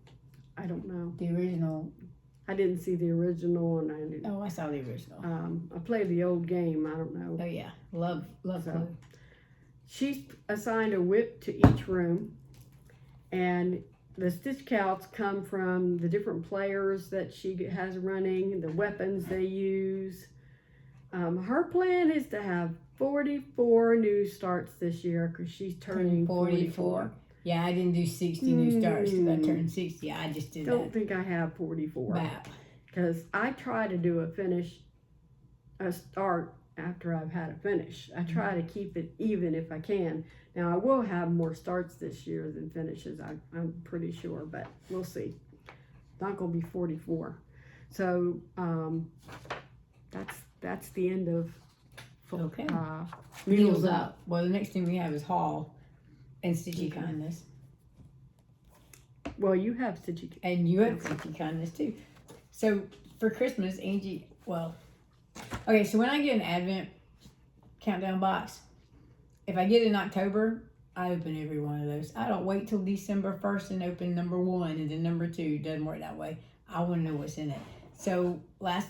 I don't know. The original. I didn't see the original, and I didn't. Oh, I saw the original. I played the old game. I don't know. Oh yeah, love Clue. She's assigned a whip to each room, and the stitch counts come from the different players that she has running, the weapons they use. Her plan is to have 44 new starts this year because she's turning 44. Yeah, I didn't do 60 new starts because I turned 60. I just did Don't think I have 44. Because I try to do a start after I've had a finish. I try to keep it even if I can. Now, I will have more starts this year than finishes, I'm pretty sure, but we'll see. It's not going to be 44. So, that's the end of Needles Up. Well, the next thing we have is Haul and Stitchy Kindness. Well, you have stitchy. And you have stitchy kindness too. So for Christmas, Angie, okay, so when I get an Advent countdown box, if I get it in October, I open every one of those. I don't wait till December 1st and open number 1 and then number 2. It doesn't work that way. I want to know what's in it. So last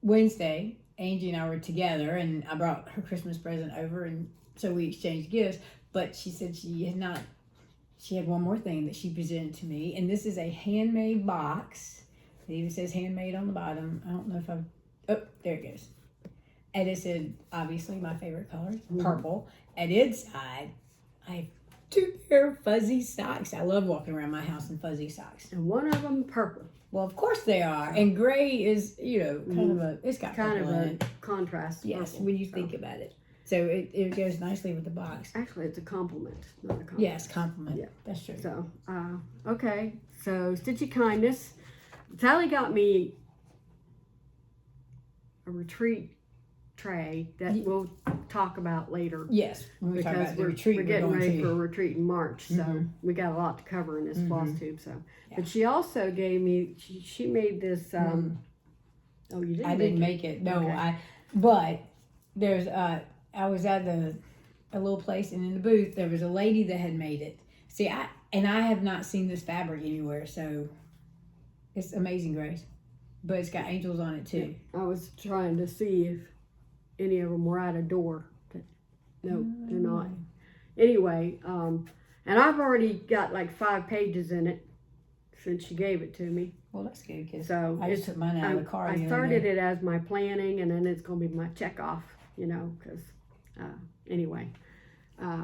Wednesday, Angie and I were together, and I brought her Christmas present over, and so we exchanged gifts. But she said she had one more thing that she presented to me, and this is a handmade box. It even says handmade on the bottom. I don't know if oh, there it goes. And it said, obviously, my favorite color, purple. And inside, I have 2 pair of fuzzy socks. I love walking around my house in fuzzy socks. And one of them purple. Well, of course they are. And gray is, kind of it's got kind of in it. Contrast. Yes, purple, when you think about it. So it goes nicely with the box. Actually, it's a compliment, not a compliment. Yes, compliment. Yeah. That's true. So, okay. So, Stitchy Kindness. Sallie got me a retreat tray that we'll talk about later. Yes, when we talk Because about the retreat, we're getting ready for a to. retreat in March, so we got a lot to cover in this Flosstube. So, but she also gave me. She made this. Oh, you didn't. I didn't make it. No, Okay. But there's I was at a little place, and in the booth there was a lady that had made it. See, I have not seen this fabric anywhere, so it's Amazing Grace, but it's got angels on it too. I was trying to see if any of them were at a door. No, they're not. Anyway, and I've already got like 5 pages in it since she gave it to me. Well, that's good, because So I just took mine out of the car. I started it as my planning, and then it's going to be my check off, because anyway,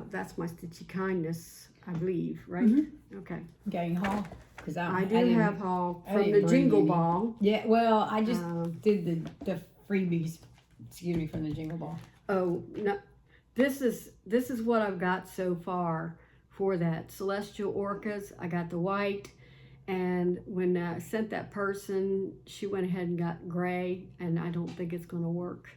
that's my Stitchy Kindness, I believe, right? Okay. Getting haul, because I do have haul from the bring Jingle any. Ball. Yeah, well, I just did the freebies. Excuse me, from the Jingle Ball. Oh no, this is what I've got so far for that Celestial Orcas. I got the white, and when I sent that person, she went ahead and got gray, and I don't think it's going to work.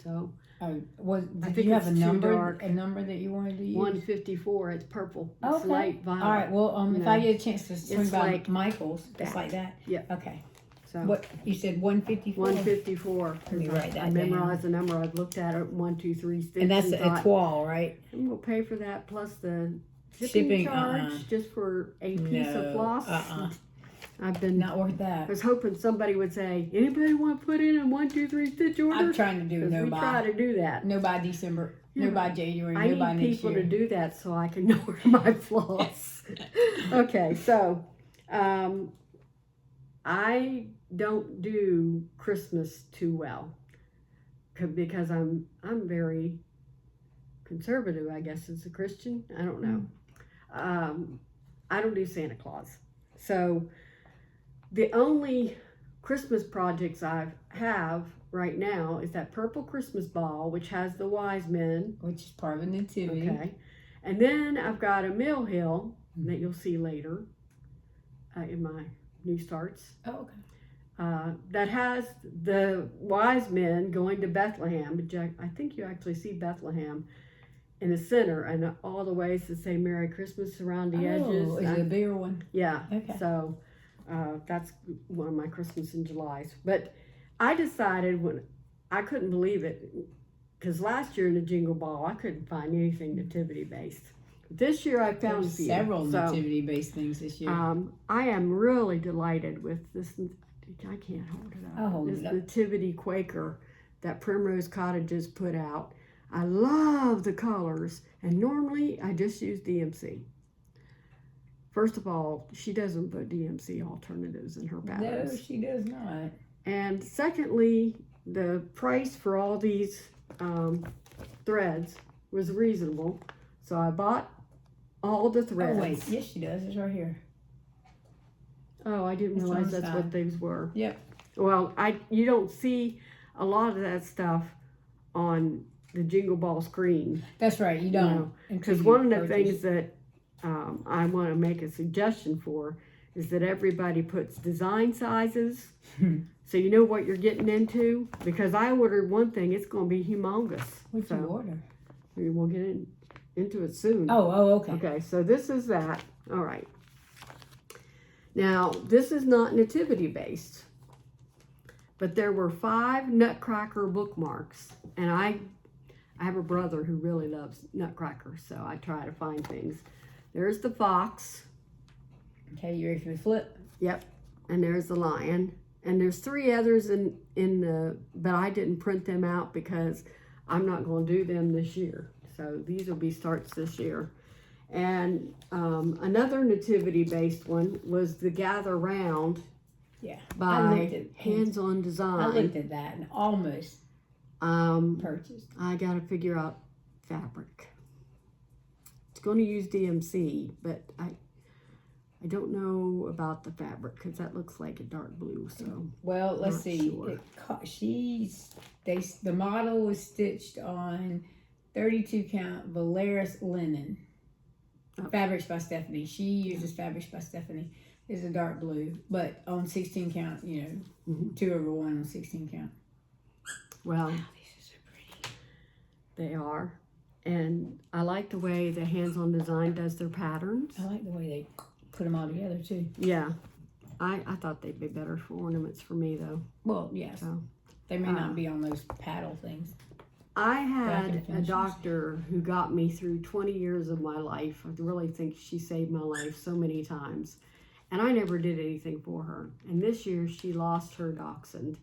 So. Did you have a number that you wanted to use? 154. It's purple. It's Okay. light violet. All right. Well, if I get a chance to swing by like Michael's, it's that. like that. Yeah. Okay. So What you said, 154. 154. Let me write that I down. memorized the number. I looked at it. 1, 2, 3 stitches. And that's thought, a toile, right? I'm gonna pay for that plus the shipping charge just for a piece of floss. I've been Not worth that. I was hoping somebody would say, anybody want to put in a 1, 2, 3 stitch order? I'm trying to do 'Cause no we by. try to do that. No by December. No by January. I No by need next people year. to do that so I can order my floss. Okay, so I don't do Christmas too well because I'm very conservative, I guess, as a Christian. I don't know. I don't do Santa Claus. So the only Christmas projects I have right now is that purple Christmas ball, which has the wise men. Which is part of the nativity. Okay. And then I've got a Mill Hill that you'll see later in my new starts. Oh, okay. That has the wise men going to Bethlehem. I think you actually see Bethlehem in the center, and all the ways to say Merry Christmas around the edges. Oh, is it a bigger one? Yeah. Okay. So that's one of my Christmas in July's. But I decided when I couldn't believe it, because last year in the Jingle Ball I couldn't find anything nativity based. This year I found several nativity based things this year. I am really delighted with this. I can't hold it up. I'll hold This it up. Nativity Quaker that Primrose Cottages put out. I love the colors, and normally I just use DMC. First of all, she doesn't put DMC alternatives in her patterns. No, she does not. And secondly, the price for all these threads was reasonable, so I bought all the threads. Oh wait, yes she does. It's right here. Oh, I didn't It's on realize the that's side. what these were. Yep. Well, you don't see a lot of that stuff on the Jingle Ball screen. That's right. You don't. Because one of the things that I want to make a suggestion for is that everybody puts design sizes so you know what you're getting into. Because I ordered one thing, it's going to be humongous. What'd you order? We will get into it soon. Oh, okay. Okay, so this is that. All right. Now, this is not nativity based, but there were 5 Nutcracker bookmarks, and I have a brother who really loves Nutcracker, so I try to find things. There's the fox. Okay, you ready for the flip? Yep, and there's the lion, and there's 3 others in the, but I didn't print them out because I'm not going to do them this year. So these will be starts this year. And another nativity-based one was the Gather Round Yeah. by Hands On Design. I looked at that and almost purchased. I got to figure out fabric. It's going to use DMC, but I don't know about the fabric because that looks like a dark blue. So well, let's see. Sure. The model was stitched on 32 count Valeris linen. Oh. Fabrics by Stephanie. She uses Fabrics by Stephanie. It's a dark blue, but on 16 count, 2/1 on 16 count. Well, Wow, these are so pretty. they are. And I like the way the Hands On Design does their patterns. I like the way they put them all together too. Yeah. I thought they'd be better for ornaments for me though. Well, yes. So, They may not be on those paddle things. I can had a finish doctor who got me through 20 years of my life. I really think she saved my life so many times. And I never did anything for her. And this year she lost her dachshund.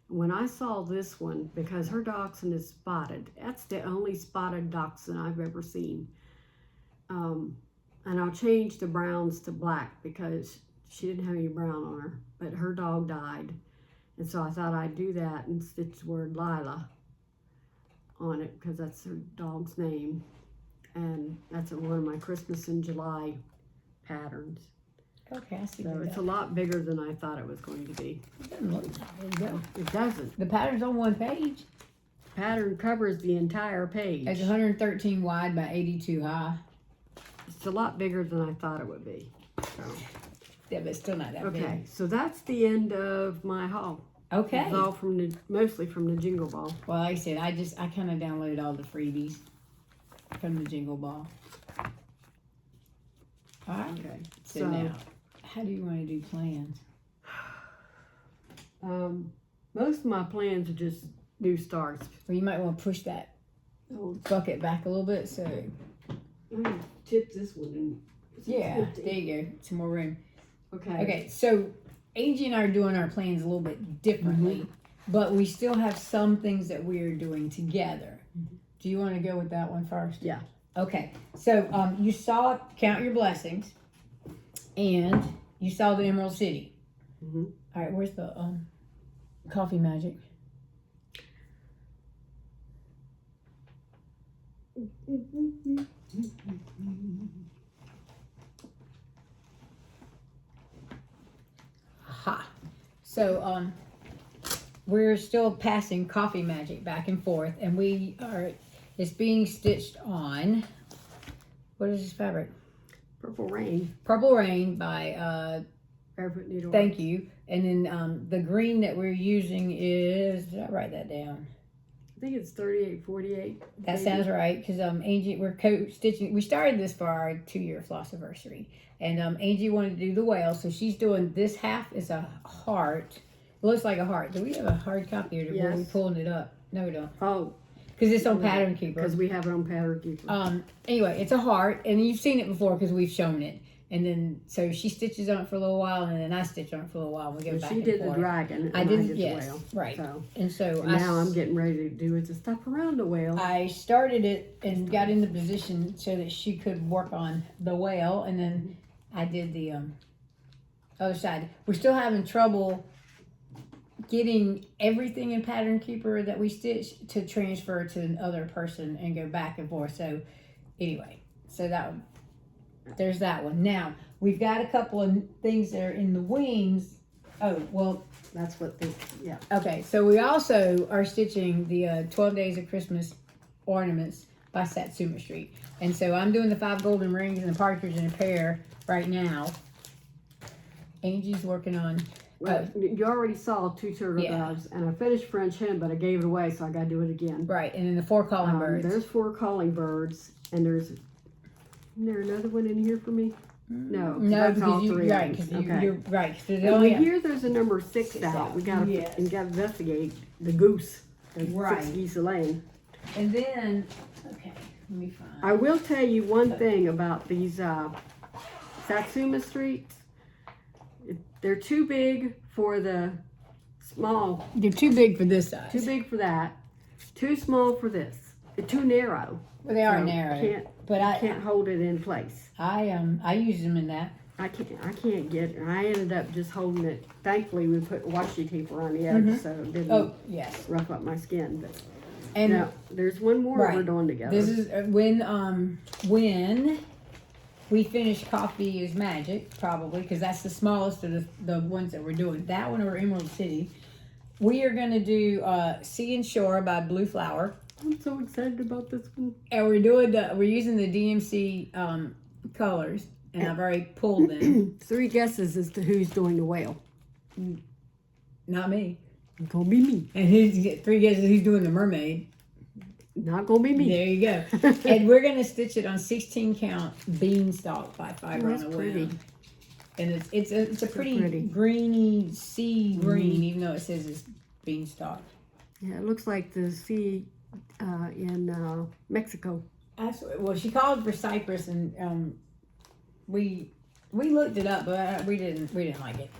When I saw this one, because her dachshund is spotted, that's the only spotted dachshund I've ever seen. And I'll change the browns to black because she didn't have any brown on her, but her dog died. And so I thought I'd do that and stitch the word Lila on it because that's her dog's name. And that's one of my Christmas in July patterns. Okay, I see. So it's a lot bigger than I thought it was going to be. It doesn't look like there you go. It doesn't. The pattern's on one page. Pattern covers the entire page. It's 113 wide by 82 high. It's a lot bigger than I thought it would be. So. Yeah, but it's still not that Okay, big. so that's the end of my haul. Okay. It's all from mostly from the Jingle Ball. Well, like I said, I kind of downloaded all the freebies from the Jingle Ball. All right. Okay, So now, how do you want to do plans? most of my plans are just new starts. Well, you might want to push that little bucket back a little bit. So, I'm gonna tip this one in. yeah, there you go. Some more room. Okay. Okay, so Angie and I are doing our plans a little bit differently, but we still have some things that we are doing together. Do you want to go with that one first? Yeah. Okay, so you saw Count Your Blessings, and you saw the Emerald City. Mm-hmm. All right, where's the Coffee Magic? Aha. So we're still passing Coffee Magic back and forth, and it's being stitched on, what is this fabric? Purple Rain. Purple Rain by Barefoot Needle. thank you. And then the green that we're using is, did I write that down? I think it's 3848. That sounds right, because Angie, we're co-stitching. We started this for our 2-year floss anniversary, and Angie wanted to do the whale, so she's doing this half is a heart. It looks like a heart. Do we have a hard copy, or were we Yes. pulling it up? No, we don't, Oh, because it's on Pattern Keeper. because we have it on Pattern Keeper. Anyway, it's a heart, and you've seen it before because we've shown it. And then, so she stitches on it for a little while, and then I stitch on it for a little while. We go back She and did forth. the dragon, and I did, the yes, whale. right. So And so and now I'm getting ready to do the stuff around the whale. I started it and got in the position so that she could work on the whale, and then I did the other side. We're still having trouble getting everything in Pattern Keeper that we stitch to transfer to another person and go back and forth. So anyway, so there's that one. Now we've got a couple of things that are in the wings. Oh, well, That's what yeah. okay, so we also are stitching the 12 Days of Christmas ornaments by Satsuma Street. And so I'm doing the 5 golden rings and the partridge in a pear right now. Angie's working on, Well, you already saw 2 turtle Yeah. doves, and I finished French hen, but I gave it away, so I got to do it again. right, and then the 4 calling birds. There's 4 calling birds, and isn't there another one in here for me? No, No, that's because all you, three. right, of them. because Okay. you're right. So they And only we have- hear there's a number 6 6 out. out. We gotta Yes. investigate the goose. The Right. 6 geese laying. and then, okay, let me find. I will tell you one thing about these Satsuma streets. They're too big for the small. They're too big for this size. Too big for that. Too small for this. They're too narrow. Well, they are So narrow. But I Can't hold it in place. I use them in that. I can't get it. I ended up just holding it. Thankfully, we put washi tape around the edge so it didn't Oh yes. rough up my skin. But And now there's one more right. we're doing together. this is when we finish Coffee is Magic, probably, because that's the smallest of the ones that we're doing. That one or Emerald City. We are gonna do Sea and Shore by Blue Flower. I'm so excited about this one. And we're using the DMC colors, and I've already pulled them. 3 guesses as to who's doing the whale. Not me. It's gonna be me. And who's 3 guesses who's doing the mermaid. Not gonna be me. There you go. And we're gonna stitch it on 16 count beanstalk by Fiber on that's the pretty. Whim. And it's a pretty, pretty. greeny sea green, even though it says it's beanstalk. Yeah, it looks like the sea in Mexico. Well, she called for cypress, and we looked it up, but we didn't like it.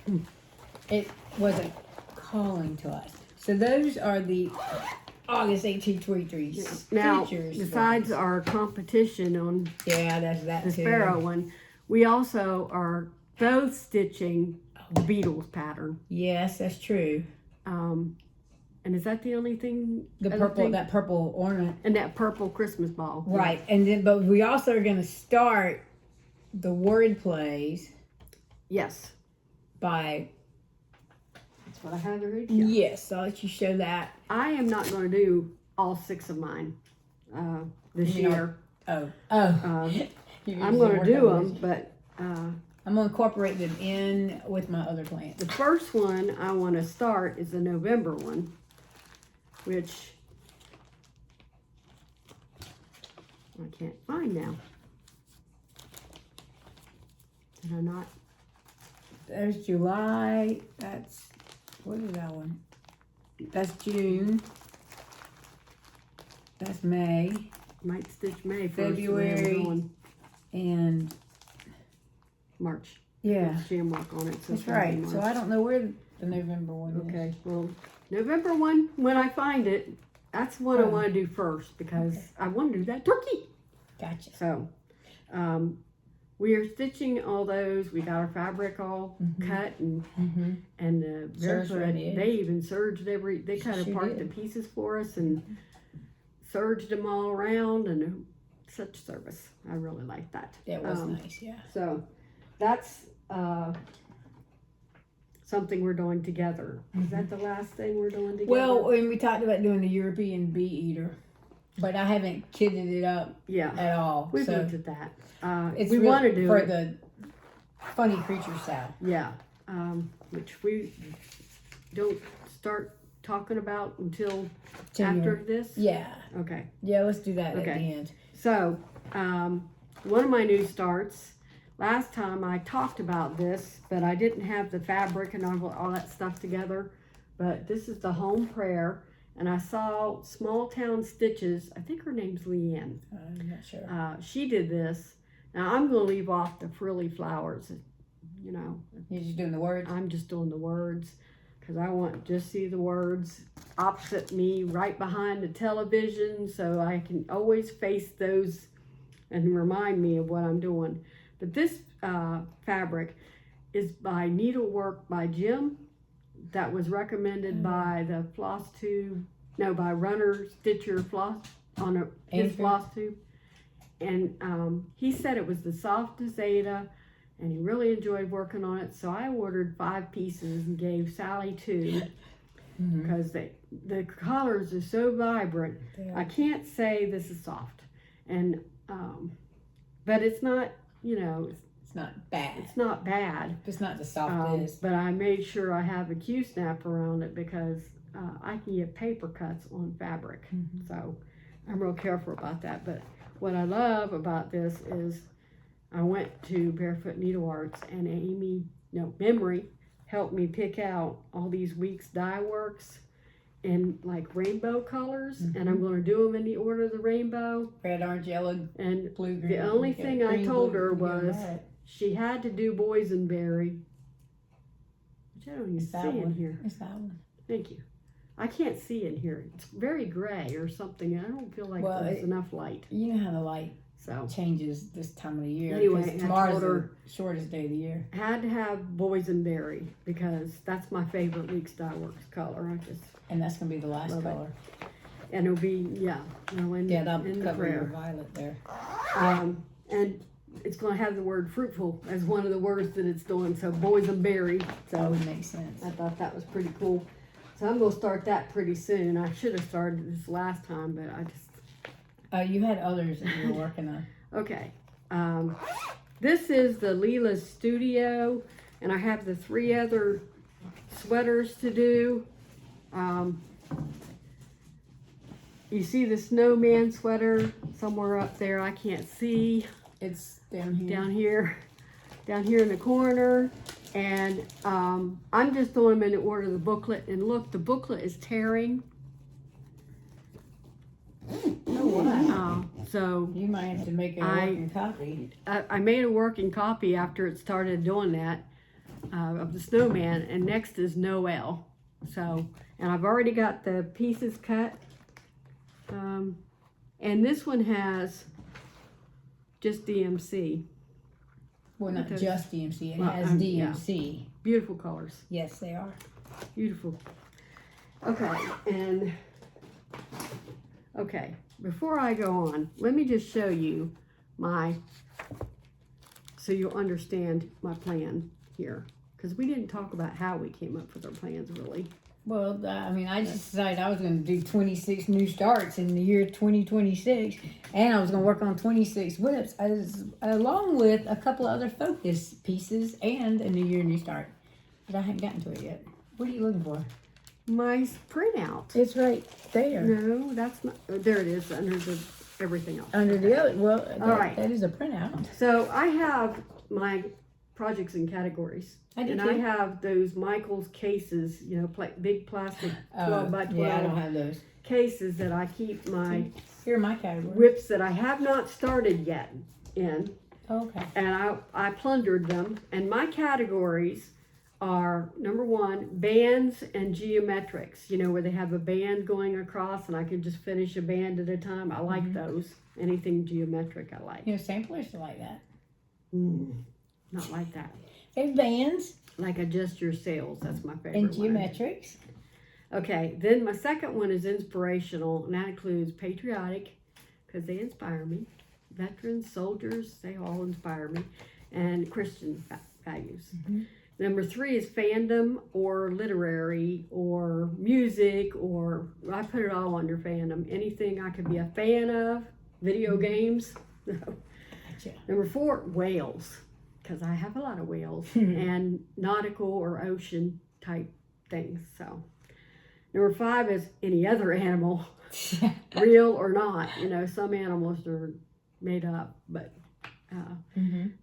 It wasn't calling to us. So those are the August 1823 Now, stitchers. besides our competition on Yeah, that's that the too. sparrow one, we also are both stitching the Beatles pattern. Yes, that's true. And is that the only thing? The other purple, thing? that purple ornament. And that purple Christmas ball. Right, and then but we also are going to start the word plays Yes. by. That's what I have right here. Yes, I'll let you show that. I am not going to do all 6 of mine this You know, year. Oh. I'm going to do them, but I'm going to incorporate them in with my other plants. the first one I want to start is the November one, which I can't find now. Did I not? There's July. That's, what is that one? That's June. That's May. Might stitch May first. February. And March. yeah, Shamrock on it. So that's it's gonna be right. So March. I don't know where the November one is. Okay, well, November one, when I find it, that's what I Oh. want to do first because I want to do that turkey. Gotcha. So, we are stitching all those. We got our fabric all cut and Mm-hmm. the Serged Barefoot, ready. they even serged they cut Sure apart the did. pieces for us and serged them all around and such service. I really like that. That was nice, yeah. So that's something we're doing together. Is that the last thing we're doing together? Well, when we talked about doing the European bee eater, but I haven't kitted it up yeah, at all. we've so looked at that. it's We really want to do for it. the funny creature style. Yeah, which we don't start talking about until January. after this. Yeah, Okay. yeah. Let's do that at Okay. the end. So, one of my new starts, last time I talked about this, but I didn't have the fabric and all that stuff together. But this is the home prayer, and I saw Small Town Stitches. I think her name's Leanne. I'm not sure. She did this. Now, I'm going to leave off the frilly flowers. You know, You're just doing the words. I'm just doing the words because I want to just see the words opposite me right behind the television so I can always face those and remind me of what I'm doing. But this fabric is by Needlework by Jim. That was recommended by the Flosstube, no, by Runner Stitcher Floss on his Andrew? Flosstube. And he said it was the softest Ada, and he really enjoyed working on it. So I ordered 5 pieces and gave Sallie 2 because the colors are so vibrant. Yeah. I can't say this is soft, and but it's not, you know, It's not bad. it's not bad. It's not the softest. But I made sure I have a Q-snap around it because I can get paper cuts on fabric. So I'm real careful about that. But what I love about this is I went to Barefoot Needle Arts, and Memory helped me pick out all these week's dye works in like rainbow colors, and I'm going to do them in the order of the rainbow. Red, orange, yellow, and blue, green. The only thing I told her was red. she had to do boysenberry, which I don't even see in here. It's that one. Thank you. I can't see in here. It's very gray or something. I don't feel like there's enough light. You know how the light changes this time of the year. Anyway, tomorrow's the shortest day of the year. I had to have boysenberry because that's my favorite Weeks Dye Works color. And that's going to be the last color. And it'll be, that'll in cover your prayer. violet there. And it's going to have the word fruitful as one of the words that it's doing. So boysenberry. So that would make sense. I thought that was pretty cool. So I'm going to start that pretty soon. I should have started this last time, but I just... you had others that you were working on. Okay. This is the Leela's Studio, and I have the 3 other sweaters to do. You see the snowman sweater somewhere up there. I can't see. It's down here. Down here in the corner. And I'm just throwing them in the order of the booklet. And look, the booklet is tearing. Oh, wow. So you might have to make a working copy. I made a working copy after it started doing that of the snowman. And next is Noel. So, and I've already got the pieces cut. And this one has just DMC. Well, not just DMC. It has DMC. Yeah. Beautiful colors. Yes, they are. Beautiful. Okay, before I go on, let me just show you so you'll understand my plan here. Because we didn't talk about how we came up with our plans, really. Well, I just decided I was going to do 26 new starts in the year 2026, and I was going to work on 26 WIPs, along with a couple of other focus pieces and a new year, new start. But I haven't gotten to it yet. What are you looking for? My printout. It's right there. No, that's not. Oh, there it is, under the everything else. Under the other, well, all right. That is a printout. So I have my projects and categories. I have those Michael's cases, big plastic 12 by 12 yeah, I don't have those cases that I keep my here are my categories. WIPs that I have not started yet in. Okay. And I plundered them. And my categories are, number 1, bands and geometrics, where they have a band going across and I can just finish a band at a time. I like those. Anything geometric I like. Samplers are like that. Not like that. There's bands. Like Adjust Your Sails. That's my favorite and geometrics. Okay, then my second one is inspirational, and that includes patriotic, because they inspire me. Veterans, soldiers, they all inspire me. And Christian values. Number 3 is fandom or literary or music, or I put it all under fandom. Anything I could be a fan of. Video games. Gotcha. Number 4, whales. Because I have a lot of whales and nautical or ocean type things. So, number 5 is any other animal, real or not. Some animals are made up, but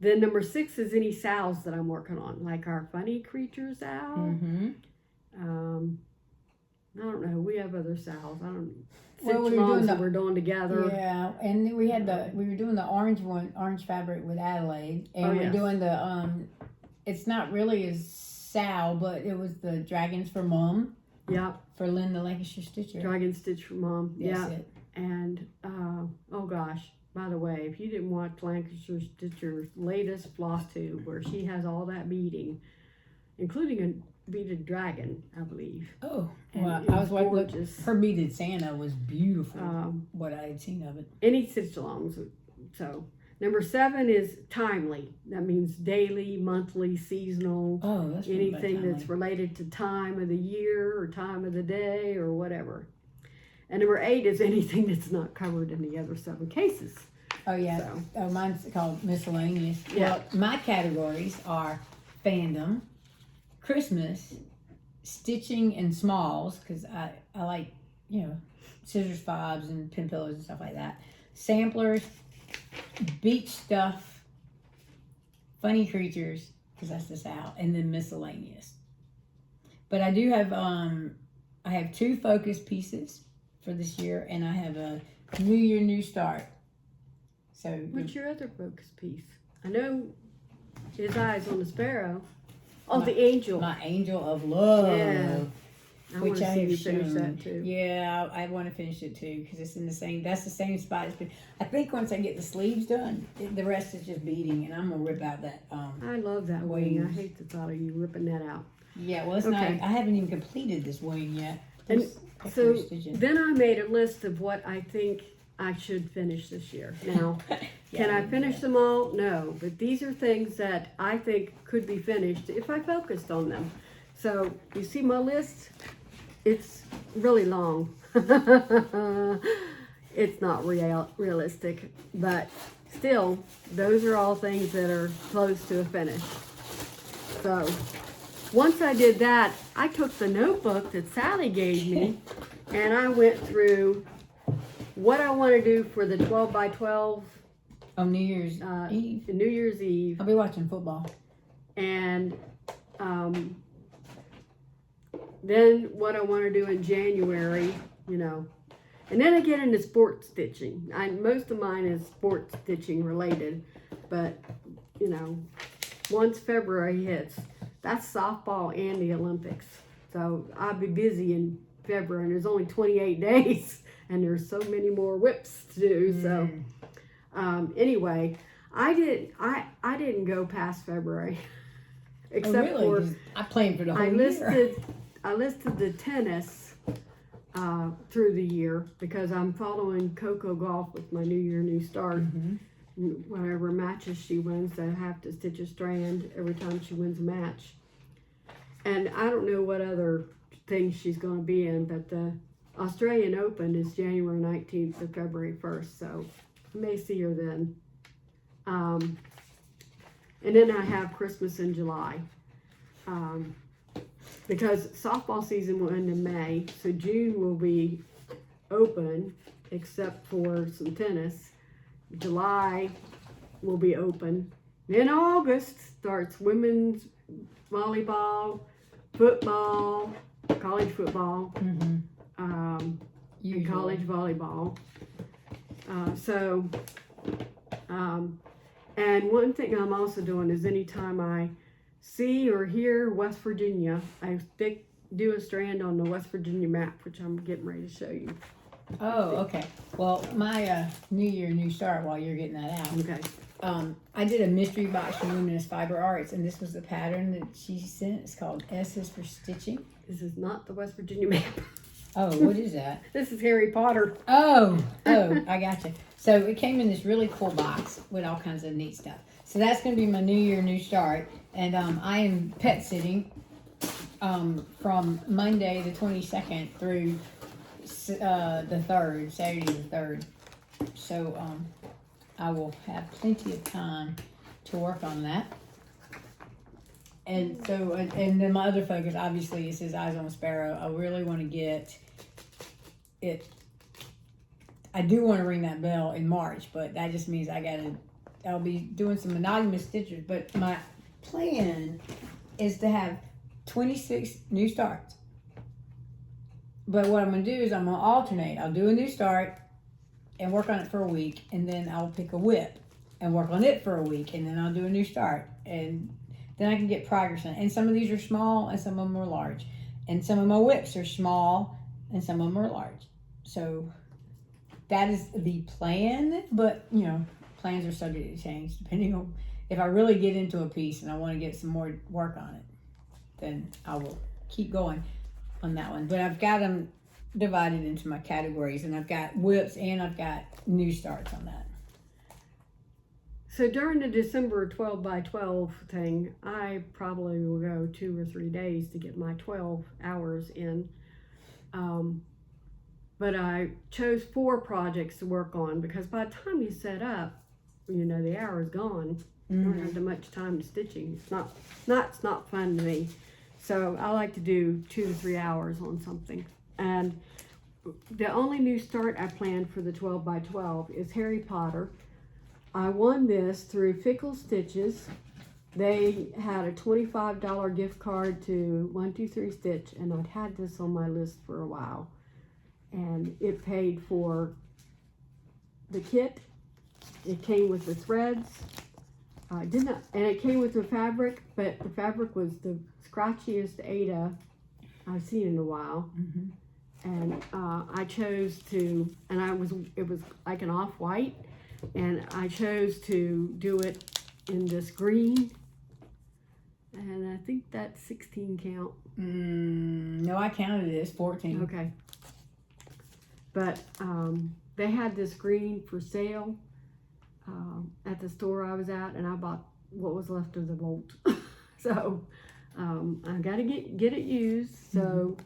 then number 6 is any sows that I'm working on, like our funny creatures owl. I don't know. We have other sows. I don't. We're doing together. Yeah, and then we were doing the orange fabric with Adelaide, and we're doing the it's not really a sow, but it was the Dragons for Mom. Yeah. For Lynn, the Lancashire Stitcher. Dragon Stitch for Mom. That's it. And oh gosh, by the way, if you didn't watch Lancashire Stitcher's latest Flosstube, where she has all that beading, including a beaded dragon, I believe. Oh, well, I was gorgeous. Her beaded Santa was beautiful. What I had seen of it. Any stitch-alongs. So, number 7 is timely. That means daily, monthly, seasonal. Oh, that's anything that's related to time of the year or time of the day or whatever. And number 8 is anything that's not covered in the other 7 cases. Oh yeah. So. Mine's called miscellaneous. Yeah. Well, my categories are fandom, Christmas, stitching and smalls, because I like, scissors fobs and pin pillows and stuff like that. Samplers, beach stuff, funny creatures, because that's just out, and then miscellaneous. But I do have I have 2 focus pieces for this year, and I have a New Year, New Start. So What's your other focus piece? I know his eyes on the sparrow. Oh, the angel. my Angel of Love. Yeah. I want Which to I see have you finish shown. that too. Yeah, I want to finish it too because it's in the same. That's the same spot. It's been. I think once I get the sleeves done, the rest is just beading, and I'm gonna rip out that. I love that wing. I wings. hate the thought of you ripping that out. Yeah, well, it's Okay. not. I haven't even completed this wing yet. And There's a couple So of stitches. then I made a list of what I think I should finish this year. Now, Yeah, can I did finish that. them all? No, but these are things that I think could be finished if I focused on them. So you see my list? It's really long. It's not realistic, but still, those are all things that are close to a finish. So once I did that, I took the notebook that Sallie gave me and I went through what I want to do for the 12 by 12 On New Year's Eve, New Year's Eve, I'll be watching football. and then what I want to do in January, you know. And then I get into sports stitching. Most of mine is sports stitching related, but you know, once February hits, that's softball and the Olympics. So I'll be busy in February, and there's only 28 days, and there's so many more whips to do. So anyway, I didn't go past February, except Oh, really? for 'Cause I'm playing for the whole I year. listed the tennis through the year because I'm following Coco Golf with my New Year, New Start. Mhm. Whatever matches she wins, I have to stitch a strand every time she wins a match. And I don't know what other things she's going to be in, but the Australian Open is January 19th to February 1st, so I may see her then. And then I have Christmas in July. Because softball season will end in May, so June will be open except for some tennis. July will be open. Then August starts women's volleyball, football, college football, and Usually. college volleyball. And one thing I'm also doing is anytime I see or hear West Virginia, I do a strand on the West Virginia map, which I'm getting ready to show you. Oh, okay. Well, my New Year, New Start. While you're getting that out, Okay. I did a mystery box from Luminous Fiber Arts, and this was the pattern that she sent. It's called S is for Stitching. This is not the West Virginia map. Oh, what is that? This is Harry Potter. Oh, I gotcha. So it came in this really cool box with all kinds of neat stuff. So that's going to be my New Year, New Start. And I am pet sitting from Monday the 22nd through the 3rd, Saturday the 3rd. So I will have plenty of time to work on that. And so, and then my other focus, obviously, is his Eyes on a Sparrow. I really want to get it. I do want to ring that bell in March, but that just means I'll be doing some monogamous stitches. But my plan is to have 26 new starts. But what I'm going to do is I'm going to alternate. I'll do a new start and work on it for a week, and then I'll pick a WIP and work on it for a week, and then I'll do a new start. And then I can get progress on it. And some of these are small and some of them are large. And some of my WIPs are small and some of them are large. So that is the plan, but you know, plans are subject to change depending on if I really get into a piece and I want to get some more work on it, then I will keep going on that one. But I've got them divided into my categories, and I've got WIPs and I've got new starts on that. So during the December 12 by 12 thing, I probably will go 2 or 3 days to get my 12 hours in. But I chose 4 projects to work on because by the time you set up, you know, the hour's gone. You don't have that much time to stitching. It's not fun to me. So I like to do 2 to 3 hours on something. And the only new start I planned for the 12 by 12 is Harry Potter. I won this through Fickle Stitches, they had a $25 gift card to 123 Stitch, and I'd had this on my list for a while. And it paid for the kit. It came with the threads. And it came with the fabric, but the fabric was the scratchiest Ada I've seen in a while. And I chose to, and it was like an off-white, and I chose to do it in this green. And I think that's 16 count. No, I counted it as 14. Okay. But they had this green for sale at the store I was at, and I bought what was left of the bolt. So I got to get it used. So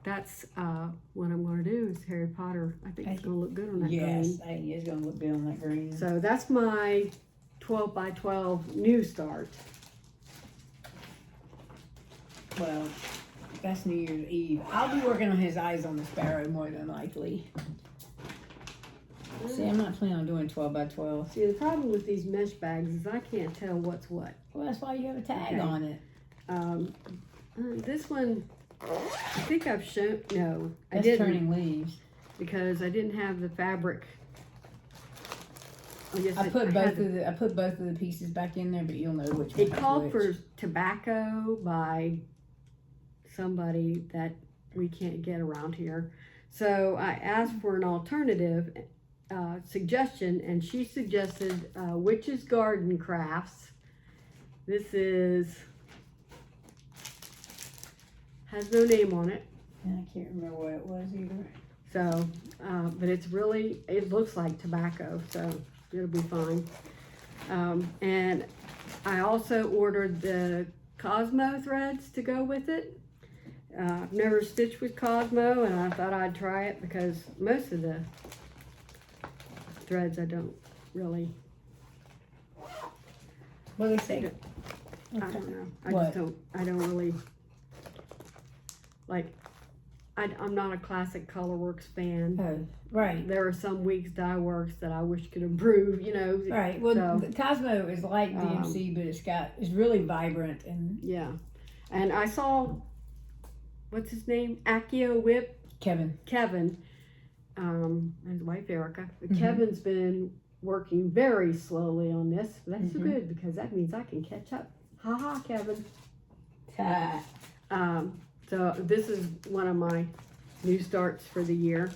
that's what I'm going to do is Harry Potter. I think it's going to look good on that green. Yes, I think it's going to look good on that green. So that's my 12 by 12 new start. Well, that's New Year's Eve. I'll be working on his eyes on the sparrow more than likely. See, I'm not planning on doing 12 by 12. See, the problem with these mesh bags is I can't tell what's what. Well, that's why you have a tag on it. This one, I think I've shown, no, I That's didn't. turning leaves. Because I didn't have the fabric. Oh, yes, I put both of the pieces back in there, but you'll know which one. It called for tobacco by somebody that we can't get around here. So I asked for an alternative suggestion, and she suggested Witch's Garden Crafts. This has no name on it. And I can't remember what it was either. So, but it looks like tobacco, so it'll be fine. And I also ordered the Cosmo threads to go with it. I've never stitched with Cosmo, and I thought I'd try it because most of the threads I don't really. What do they say? I don't know. I don't really like. I'm not a classic Colorworks fan. Oh, right. There are some weeks Dye Works that I wish could improve, you know. Right. Well, the Cosmo is like DMC, but it's really vibrant and yeah. And I saw, what's his name? Accio WIP. Kevin. And his wife Erica. Kevin's been working very slowly on this. But that's good because that means I can catch up. Ha ha, Kevin. So this is one of my new starts for the year.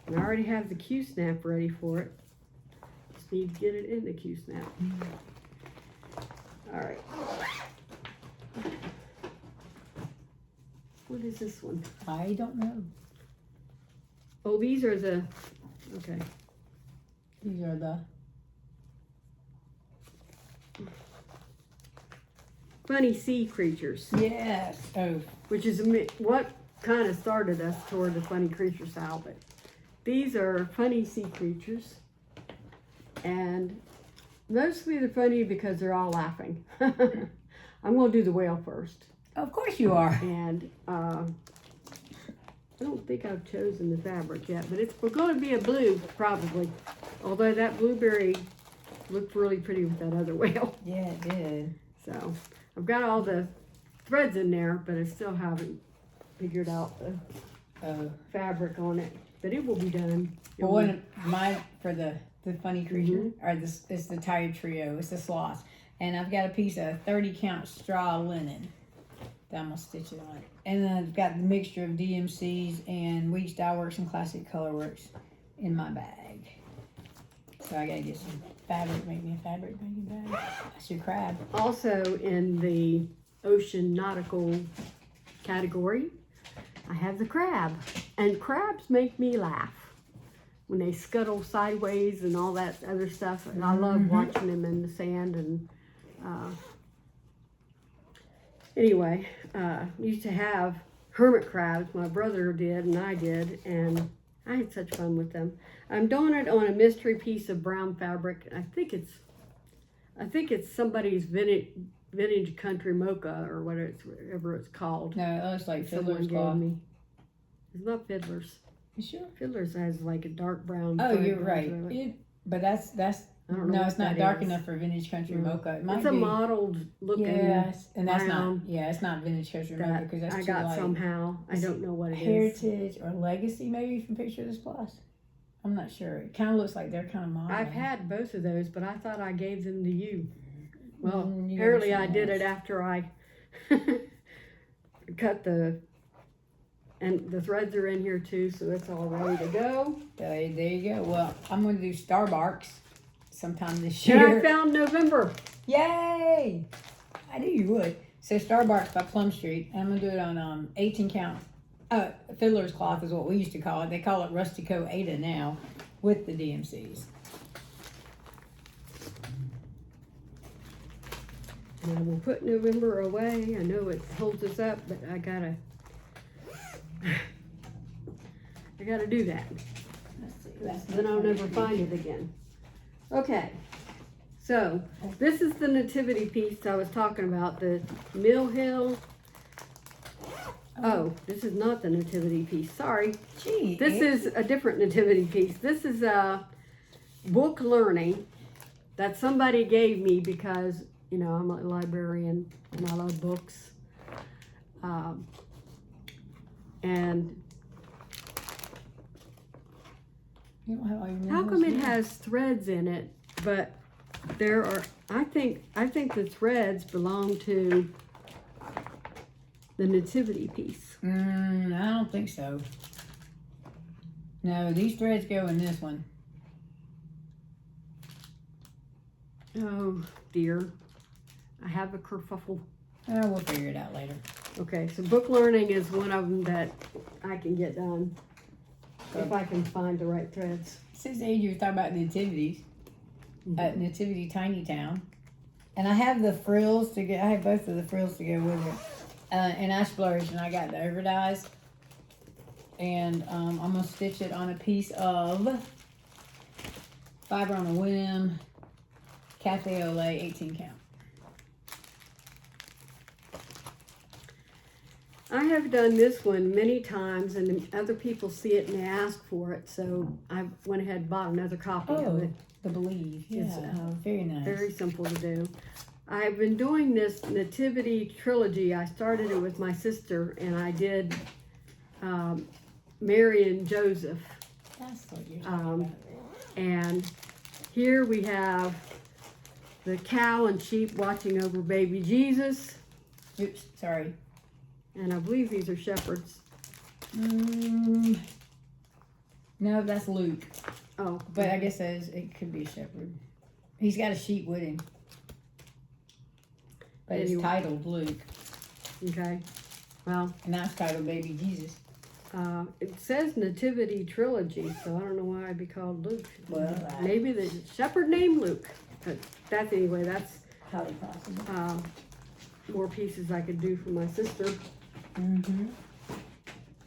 And I already have the Q-snap ready for it. Just need to get it in the Q-snap. All right. What is this one? I don't know. Oh, these are the, okay. These are the funny sea creatures. yes. Oh, Which is what kind of started us toward the funny creature style. But these are funny sea creatures. And mostly they're funny because they're all laughing. I'm going to do the whale first. of course you are. And I don't think I've chosen the fabric yet, but we're going to be a blue probably. Although that blueberry looked really pretty with that other whale. Yeah, it did. So I've got all the threads in there, but I still haven't figured out the fabric on it. But it will be done. Well, one of mine for the funny creature, or it's the tired trio. It's the sloth, and I've got a piece of 30 count straw linen that I'm gonna stitch it on. And then I've got the mixture of DMCs and Weeks Dye Works and Classic Colorworks in my bag. So I gotta get some fabric, make me a fabric making bag. That's your crab. Also in the ocean nautical category, I have the crab. And crabs make me laugh when they scuttle sideways and all that other stuff. And I love watching them in the sand. And anyway, used to have hermit crabs. My brother did and I did. And I had such fun with them. I'm doing it on a mystery piece of brown fabric. I think it's somebody's vintage country mocha or whatever it's called. No, it looks like Someone fiddler's gave cloth. me. It's not Fiddler's. You sure? Fiddler's has like a dark brown. Oh, you're fiber right. through it. But that's I don't know. No, what it's not that dark is. enough for vintage country mocha. It might It's a be. mottled looking. Yes, and that's brown not. Yeah, it's not vintage country mocha that because that's I too got light. somehow. I don't know what it is. Heritage or Legacy, maybe from Picture This Plus. I'm not sure. It kind of looks like they're kind of modern. I've had both of those, but I thought I gave them to you. Well, You apparently gave I them did something it after I cut and the threads are in here too, so it's all ready to go. There you go. Well, I'm going to do Starbucks sometime this And year. I found November. Yay! I knew you would. So Starbucks by Plum Street. And I'm going to do it on 18 count. Fiddler's cloth is what we used to call it. They call it Rustico Ada now with the DMCs. And I will put November away. I know it holds us up, but I gotta do that. Let's see. Then I'll never find it again. Okay, so this is the nativity piece I was talking about, the Mill Hill. Oh, this is not the nativity piece, sorry. Gee, This is a different nativity piece. This is a book learning that somebody gave me because, you know, I'm a librarian and I love books. And You don't have all your how come nails it in. has threads in it, but there are, I think the threads belong to the nativity piece. I don't think so. No, these threads go in this one. Oh dear, I have a kerfuffle. Oh, we'll figure it out later. Okay, so book learning is one of them that I can get done if I can find the right threads. Since Angie was talking about nativities, at Nativity Tiny Town, and I have the frills to go. I have both of the frills to go with it, and I splurged and I got the overdyes, and I'm gonna stitch it on a piece of Fiber on a Whim Cafe Olay 18 count. I have done this one many times, and other people see it and they ask for it, so I went ahead and bought another copy of it. The Believe, yeah, It's, very nice. Very simple to do. I've been doing this Nativity trilogy. I started it with my sister, and I did Mary and Joseph. That's what you're talking about. And here we have the cow and sheep watching over baby Jesus. Oops, sorry. And I believe these are shepherds. No, that's Luke. Oh. But I guess it could be a shepherd. He's got a sheep with him. But it's Anyway. titled Luke. Okay. Well, And that's titled Baby Jesus. it says Nativity trilogy, so I don't know why I'd be called Luke. Well, Maybe the shepherd named Luke. But that's anyway, that's highly possible. more pieces I could do for my sister. Mm-hmm.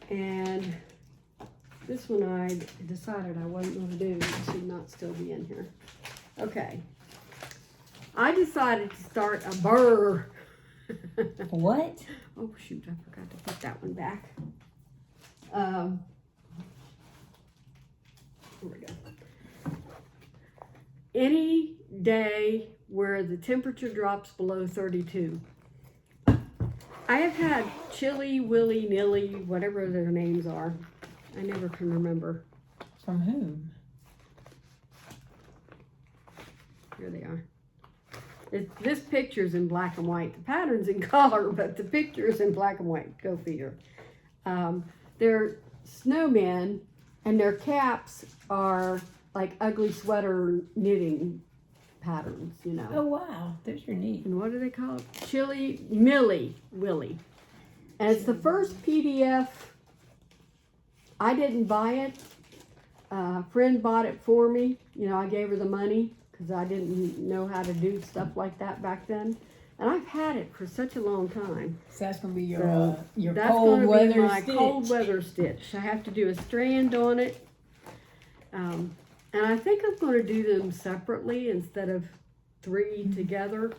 And this one I decided I wasn't going to do. It should not still be in here. Okay. I decided to start a burr. What? Oh shoot, I forgot to put that one back. Here we go. Any day where the temperature drops below 32. I have had Chili, Willy, Nilly, whatever their names are. I never can remember. From whom? Here they are. This picture's in black and white. The pattern's in color, but the picture's in black and white. Go figure. They're snowmen, and their caps are like ugly sweater knitting patterns, you know. Oh, wow. Those are neat. And what do they call it? Chili, Millie, Willie. And it's the first PDF. I didn't buy it. A friend bought it for me. You know, I gave her the money because I didn't know how to do stuff like that back then. And I've had it for such a long time. So that's going to be So your that's cold going to weather be my stitch. cold weather stitch. I have to do a strand on it. And I think I'm going to do them separately instead of 3 together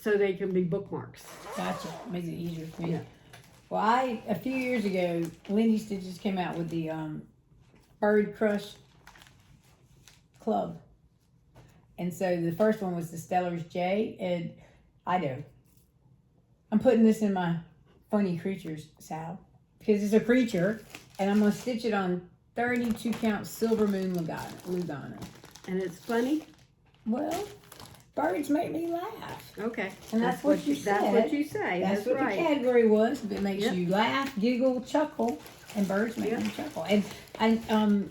so they can be bookmarks. Gotcha. Makes it easier for me. Yeah. Well, a few years ago, Lindy Stitches came out with the Bird Crush Club. And so the first one was the Stellar's J, and I'm putting this in my funny creatures, Sal, because it's a creature, and I'm gonna stitch it on 32 count Silver Moon Lugana. And it's funny? Well, birds make me laugh. Okay. And that's what you said. That's what you say. That's what right. the category was. It makes Yep. you laugh, giggle, chuckle, and birds make Yep. me chuckle. And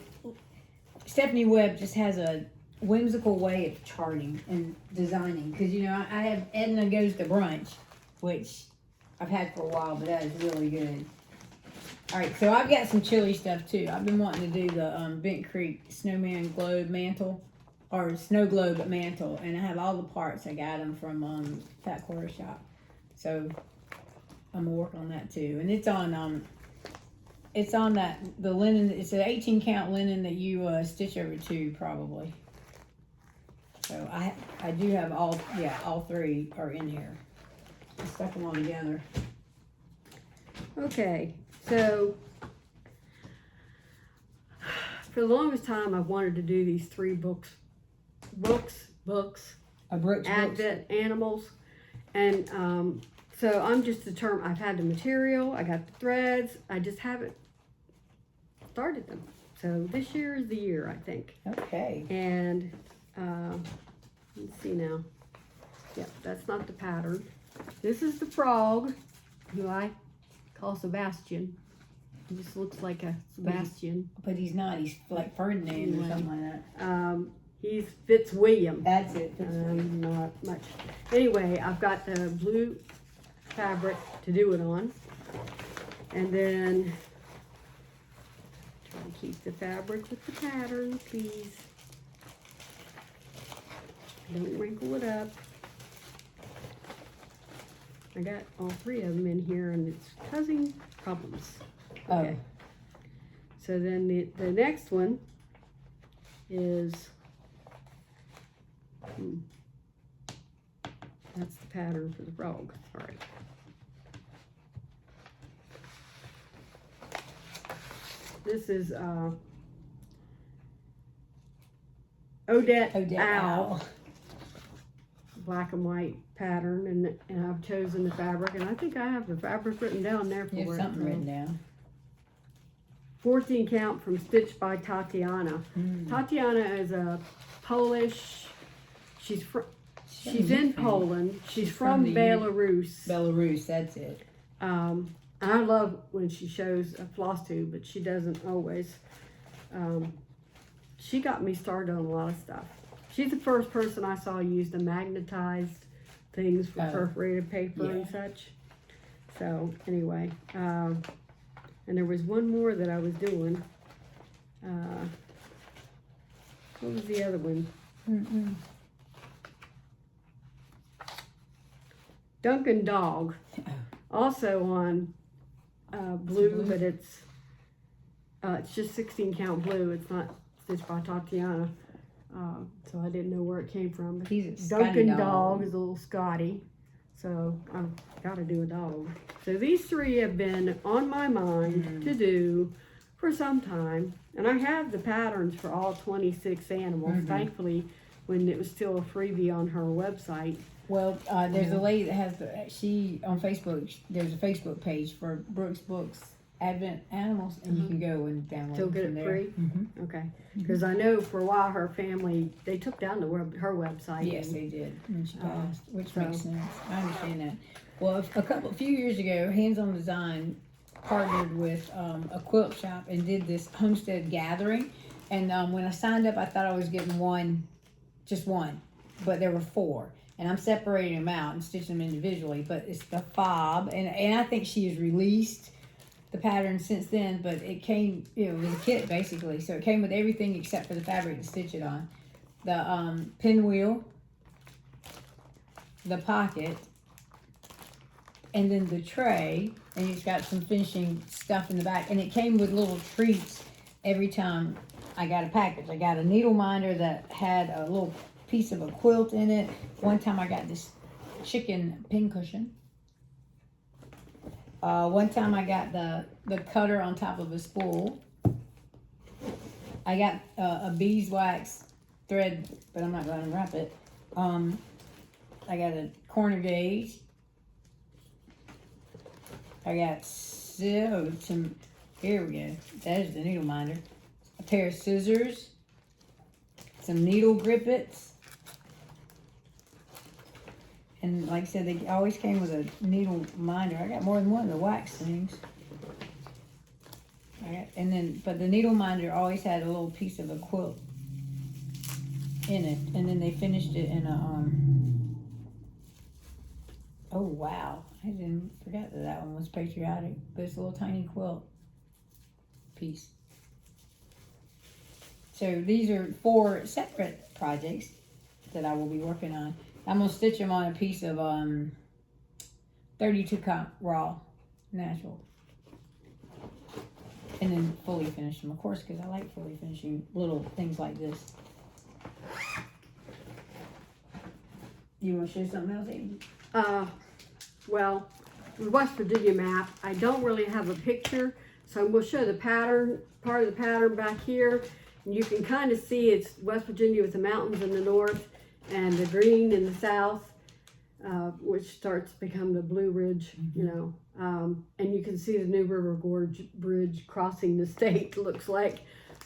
Stephanie Webb just has a whimsical way of charting and designing. Because, you know, I have Edna Goes to Brunch, which I've had for a while, but that is really good. All right, so I've got some chili stuff too. I've been wanting to do the Bent Creek Snowman Globe Mantle, or Snow Globe Mantle, and I have all the parts. I got them from Fat Quarter Shop, so I'm gonna work on that too. And it's on the linen. It's an 18 count linen that you stitch over two probably. So I do have all three are in here. I stuck them all together. Okay, so for the longest time I've wanted to do these 3 books, A Brooks Advent animals, and so I'm just determined. I've had the material, I got the threads, I just haven't started them. So this year is the year, I think. Okay. And let's see now. Yep, that's not the pattern. This is the frog, who I call Sebastian. He just looks like a Sebastian. But he's not. He's like Ferdinand or something like that. He's Fitzwilliam. That's it. Not much. Anyway, I've got the blue fabric to do it on. And then try to keep the fabric with the pattern, please. Don't wrinkle it up. I got all 3 of them in here and it's causing problems. Okay. So then the next one is, that's the pattern for the frog. All right. This is Odette Owl. Black and white pattern, and I've chosen the fabric, and I think I have the fabric written down there for You have it. something written down. 14 count from Stitched by Tatiana. Tatiana is a Polish. She's in Poland. She's from Belarus. Belarus, that's it. And I love when she shows a Flosstube, but she doesn't always. She got me started on a lot of stuff. She's the first person I saw use the magnetized things for perforated paper and such. So anyway, and there was one more that I was doing. What was the other one? Duncan Dog. Also on blue, but it's just 16 count blue. It's not stitched by Tatiana. So I didn't know where it came from. He's a Duncan Scotty dog is a little Scotty. So I've got to do a dog. So these 3 have been on my mind to do for some time. And I have the patterns for all 26 animals. Thankfully, when it was still a freebie on her website. Well, there's a lady that has on Facebook, there's a Facebook page for Brooks Books Advent Animals, and you can go and download Still get from it there. free? Okay. Because I know for a while her family, they took down her website. Yes, they did when she passed, which so- makes sense. I understand that. Well, a few years ago, Hands On Design partnered with a quilt shop and did this homestead gathering. And when I signed up, I thought I was getting just one, but there were 4. And I'm separating them out and stitching them individually. But it's the fob, and I think she has released the pattern since then, but it was a kit basically, so it came with everything except for the fabric to stitch it on. The pinwheel, the pocket, and then the tray, and it's got some finishing stuff in the back, and it came with little treats every time I got a package. I got a needle minder that had a little piece of a quilt in it. One time I got this chicken pincushion. One time I got the cutter on top of a spool. I got a beeswax thread, but I'm not going to wrap it. I got a corner gauge. I got some, here we go. There's the needle minder. A pair of scissors. Some needle grippets. And like I said, they always came with a needle minder. I got more than one of the wax things. But the needle minder always had a little piece of a quilt in it. And then they finished it in a, oh wow. I forgot that one was patriotic. But it's a little tiny quilt piece. So these are 4 separate projects that I will be working on. I'm going to stitch them on a piece of 32 count raw natural. And then fully finish them, of course, because I like fully finishing little things like this. You want to show something else, Angie? Well, the West Virginia map, I don't really have a picture, so I'm going to show the pattern, part of the pattern back here. And you can kind of see it's West Virginia with the mountains in the north and the green in the south, which starts to become the Blue Ridge, you know. And you can see the New River Gorge Bridge crossing the state, looks like.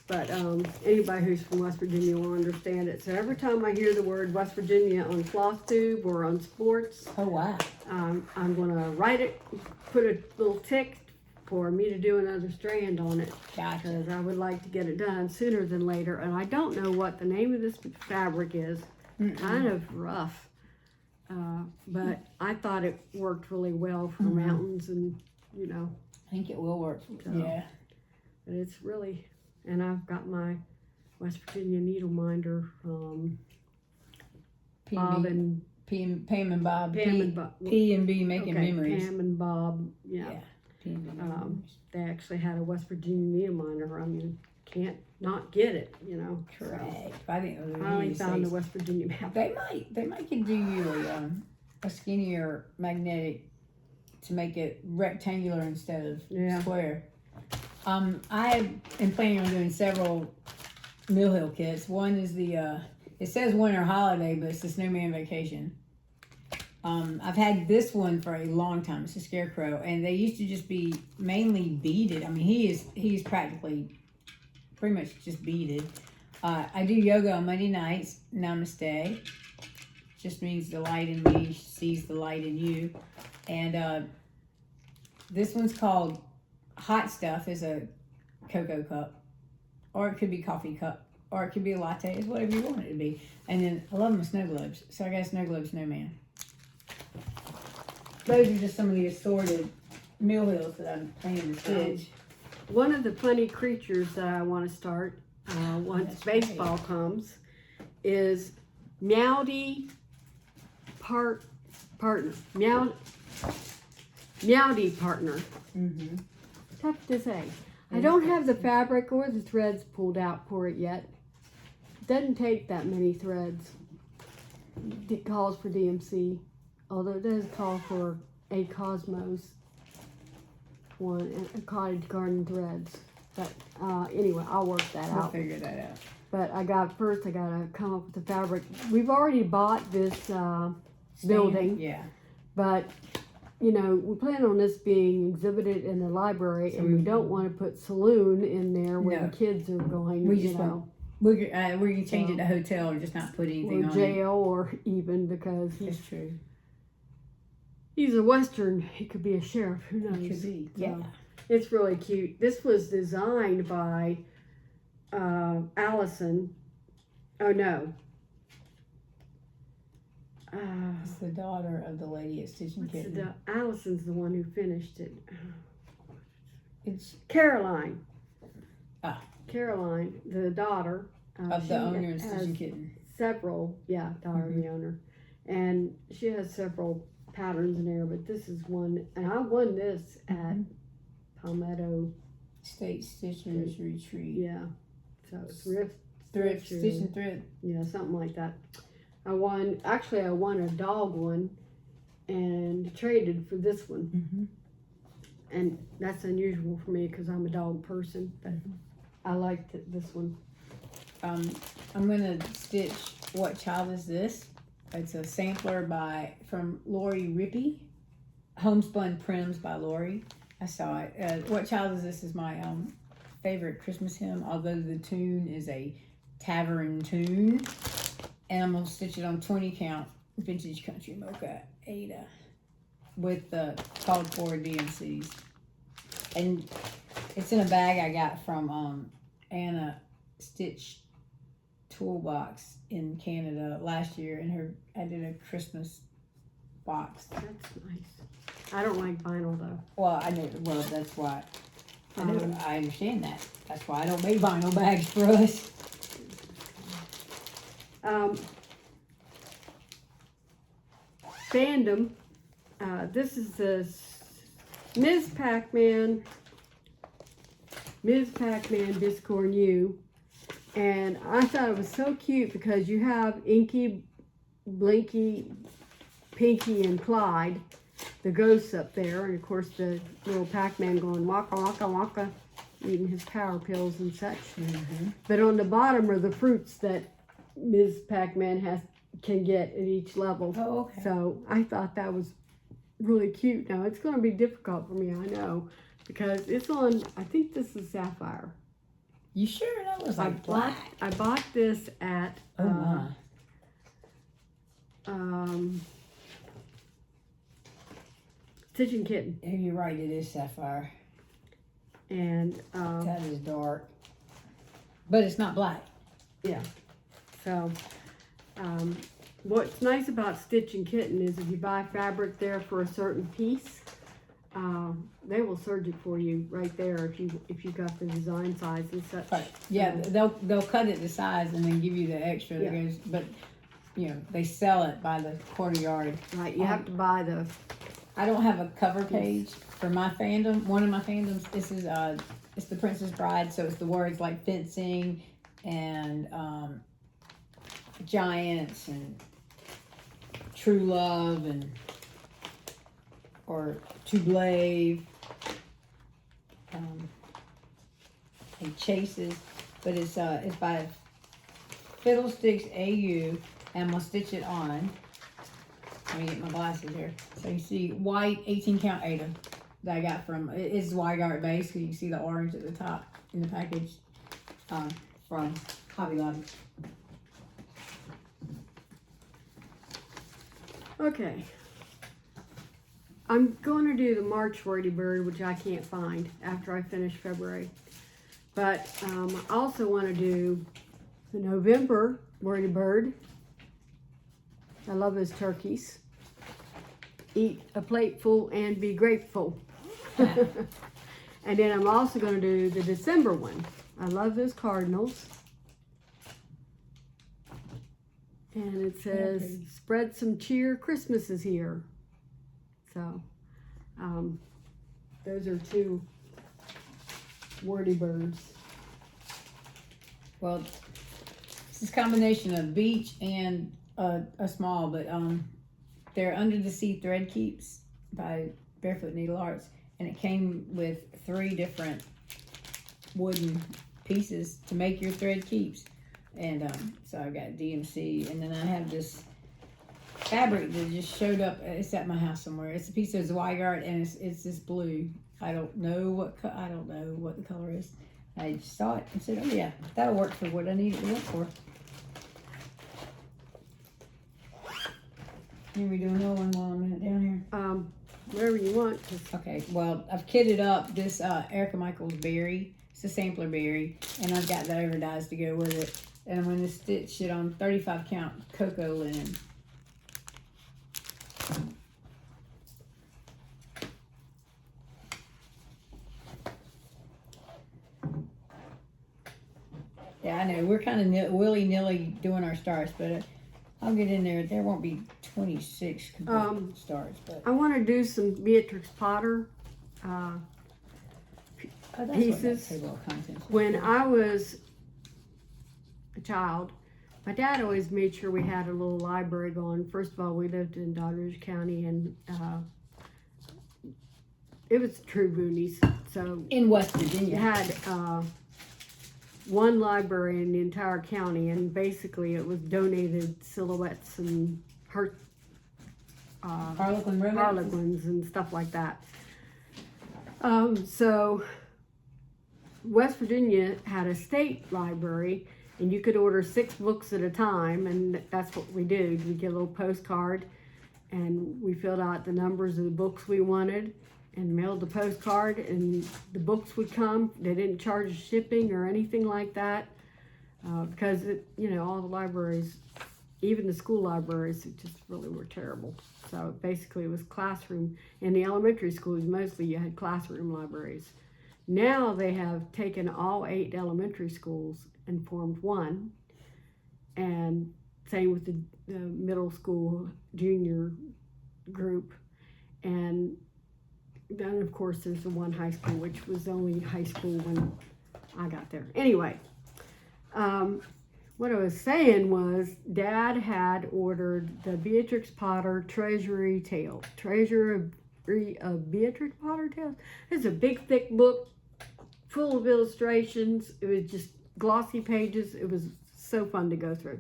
But anybody who's from West Virginia will understand it. So every time I hear the word West Virginia on Flosstube or on sports, oh wow, I'm going to write it, put a little tick for me to do another strand on it. Gotcha. Because I would like to get it done sooner than later. And I don't know what the name of this fabric is. Kind of rough. But I thought it worked really well for mountains and, you know. I think it will work. So, yeah. But it's really, and I've got my West Virginia needle minder from Bob and Pam and Bob. P and B making memories. Pam and Bob, yeah. P and B making memories. They actually had a West Virginia needle minder. I mean, can't not get it, you know. Correct. So, I think it was I only found the West Virginia map. They might could do you a skinnier magnetic to make it rectangular instead of square. I am planning on doing several Mill Hill kits. One is the it says winter holiday, but it's the snowman vacation. I've had this one for a long time. It's a scarecrow, and they used to just be mainly beaded. I mean, he's practically pretty much just beaded. I do yoga on Monday nights. Namaste. Just means the light in me sees the light in you. And this one's called Hot Stuff. Is a cocoa cup, or it could be coffee cup, or it could be a latte. It's whatever you want it to be. And then I love my snow globes, so I got a snow globe snowman. Those are just some of the assorted Mill Hills that I'm planning to stitch. One of the funny creatures that I want to start once baseball comes is Meowdy partner. Meowdy partner. Tough to say. I don't have the fabric or the threads pulled out for it yet. It doesn't take that many threads. It calls for DMC, although it does call for a Cosmos one and a cottage garden threads. But anyway, I'll work that out. We'll figure that out. But I gotta come up with the fabric. We've already bought this building. Yeah. But you know, we plan on this being exhibited in the library, and we don't want to put saloon in there where the kids are going. We just we can change it to hotel or just not put anything on it. Or jail, or even because That's true. He's a Western. He could be a sheriff. Who knows? Could be. Yeah. So, it's really cute. This was designed by Allison. Oh no. It's the daughter of the lady at Stitching Kitten. Allison's the one who finished it. It's Caroline. Caroline, the daughter. Of the owner of Stitching Kitten. Several, daughter of the owner. And she has several patterns in there, but this is one, and I won this at Palmetto State Stitchers Retreat. Yeah. So it's Thrift, Stitch and Thrift. Yeah, something like that. I won a dog one and traded for this one. And that's unusual for me because I'm a dog person, but I liked this one. I'm gonna stitch What Child Is This? It's a sampler from Lori Rippey. Homespun Prims by Lori. I saw it. What Child Is This is my favorite Christmas hymn, although the tune is a tavern tune. And I'm gonna stitch it on 20 count vintage country mocha Ada with the called for DMCs. And it's in a bag I got from Anna Stitch Toolbox in Canada last year, and I did a Christmas box. That's nice. I don't like vinyl though. Well, I know. Well, that's why. I understand that. That's why I don't make vinyl bags for us. Fandom. This is the Ms. Pac-Man Biscorn U. And I thought it was so cute because you have Inky, Blinky, Pinky, and Clyde, the ghosts up there. And of course the little Pac-Man going waka waka waka, eating his power pills and such. Mm-hmm. But on the bottom are the fruits that Ms. Pac-Man can get at each level. Oh, okay. So I thought that was really cute. Now it's going to be difficult for me, I know, because it's on, I think this is sapphire. You sure that was like black? I bought this at Stitch and Kitten. You're right, it is sapphire. And that is dark. But it's not black. Yeah. So what's nice about Stitch and Kitten is if you buy fabric there for a certain piece, they will serge it for you right there if you got the design size and such. Right. Yeah, they'll cut it to size and then give you the extra that goes. But you know they sell it by the quarter yard. Right. You have to buy the. I don't have a cover page for my fandom. One of my fandoms. This is it's the Princess Bride, so it's the words like fencing and giants and true love or to blave. And chases, but it's by Fiddlesticks AU, and I'm gonna stitch it on. Let me get my glasses here. So you see white 18 count Ada that I got from, it's Weigart base, so you can see the orange at the top in the package from Hobby Lobby. Okay. I'm going to do the March Whirdy Bird, which I can't find after I finish February. But I also want to do the November Whirdy Bird. I love those turkeys. Eat a plateful and be grateful. And then I'm also going to do the December one. I love those cardinals. And it says, spread some cheer, Christmas is here. So, those are two Whirdy Birds. Well, this is a combination of beach and a small, but they're Under the Sea Thread Keeps by Barefoot Needle Arts, and it came with 3 different wooden pieces to make your thread keeps. And so I've got DMC, and then I have this fabric that just showed up. It's at my house somewhere. It's a piece of Zweigart, and it's this blue. I don't know what the color is. I just saw it and said, "Oh yeah, that'll work for what I need it to work for." Can we do another one while I'm down here? Whatever you want. Okay. Well, I've kitted up this Erica Michaels berry. It's a sampler berry, and I've got the overdyes to go with it. And I'm going to stitch it on 35 count cocoa linen. Yeah, I know we're kind of willy-nilly doing our starts, but I'll get in there. There won't be 26 complete starts, but I want to do some Beatrix Potter pieces. When I was a child, my dad always made sure we had a little library going. First of all, we lived in Doddridge County, and it was true boonies. So in West Virginia, you had one library in the entire county, and basically it was donated silhouettes and Harlequins and stuff like that. So West Virginia had a state library, and you could order 6 books at a time, and that's what we did. We get a little postcard, and we filled out the numbers of the books we wanted and mailed the postcard, and the books would come. They didn't charge shipping or anything like that, because all the libraries, even the school libraries, it just really were terrible. So basically it was classroom. In the elementary schools, mostly you had classroom libraries. Now they have taken all 8 elementary schools and formed one, and same with the middle school junior group, and then of course there's the one high school, which was only high school when I got there. Anyway, what I was saying was Dad had ordered the Beatrix Potter Treasury Tale. Treasure of Beatrix Potter Tales. It's a big thick book full of illustrations. It was just glossy pages. It was so fun to go through.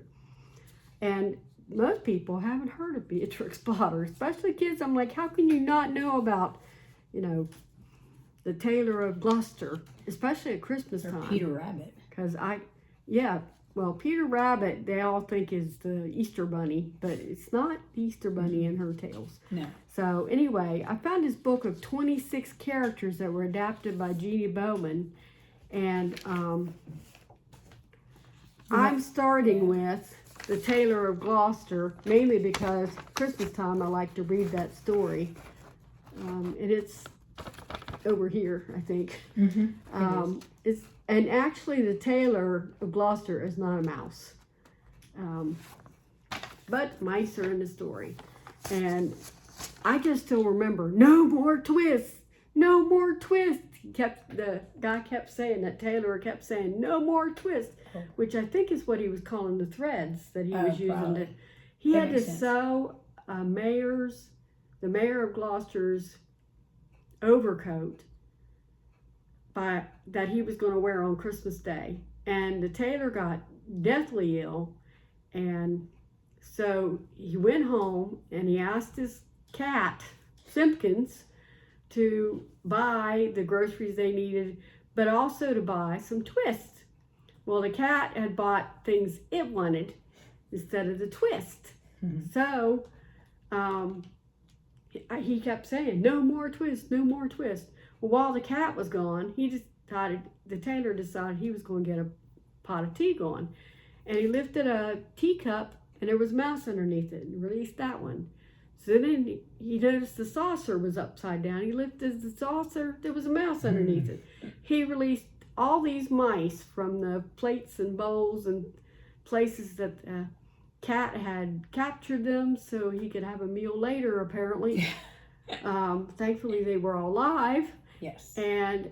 And most people haven't heard of Beatrix Potter, especially kids. I'm like, how can you not know about, the Tailor of Gloucester, especially at Christmas time? Peter Rabbit. Because well, Peter Rabbit, they all think is the Easter Bunny, but it's not the Easter Bunny in her tales. No. So anyway, I found this book of 26 characters that were adapted by Jeannie Bowman, and I'm starting with the Tailor of Gloucester, mainly because Christmas time I like to read that story, and it's over here, I think. And actually the Tailor of Gloucester is not a mouse, but mice are in the story. And I just still remember, no more twists, no more twists. The guy kept saying, that Tailor kept saying, no more twists, which I think is what he was calling the threads that he was using. He had to sew the mayor of Gloucester's overcoat that he was going to wear on Christmas Day, and the tailor got deathly ill, and so he went home and he asked his cat Simpkins to buy the groceries they needed, but also to buy some twists. Well, the cat had bought things it wanted instead of the twist. So he kept saying, no more twists, no more twists. Well, while the cat was gone, the tailor decided he was going to get a pot of tea going. And he lifted a teacup, and there was a mouse underneath it, and released that one. So then he noticed the saucer was upside down. He lifted the saucer, there was a mouse underneath it. He released all these mice from the plates and bowls and places that the cat had captured them so he could have a meal later, apparently. Thankfully, they were all alive. Yes. And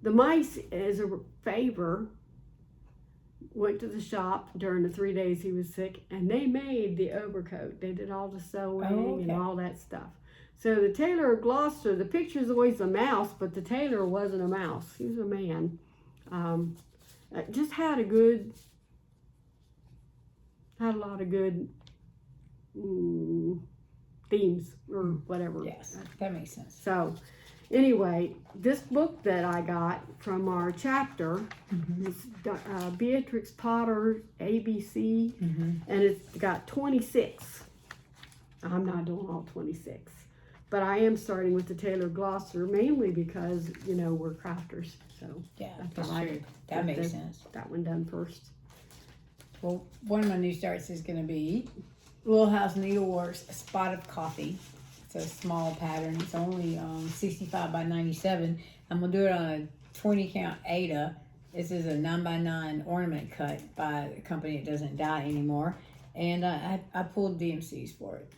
the mice, as a favor, went to the shop during the 3 days he was sick, and they made the overcoat. They did all the sewing and all that stuff. So the Tailor of Gloucester, the picture is always a mouse, but the tailor wasn't a mouse. He was a man. Just had a lot of good themes or whatever. Yes, that makes sense. So anyway, this book that I got from our chapter is Beatrix Potter ABC, and it's got 26. I'm not doing all 26, but I am starting with the Tailor of Gloucester, mainly because, we're crafters. So yeah, that's true. That makes sense. That one done first. Well, one of my new starts is going to be Little House Needleworks, a spot of coffee. It's a small pattern. It's only 65 by 97. I'm going to do it on a 20 count Ada. This is a 9x9 ornament cut by a company that doesn't die anymore. And I pulled DMCs for it.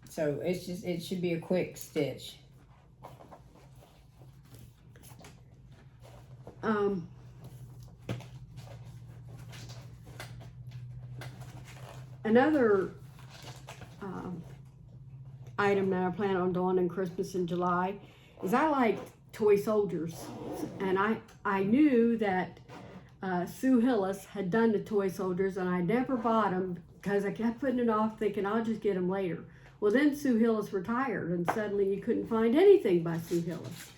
So it should be a quick stitch. Another item that I plan on doing in Christmas in July is I like toy soldiers. And I knew that Sue Hillis had done the toy soldiers, and I never bought them because I kept putting it off thinking I'll just get them later. Well, then Sue Hillis retired, and suddenly you couldn't find anything by Sue Hillis.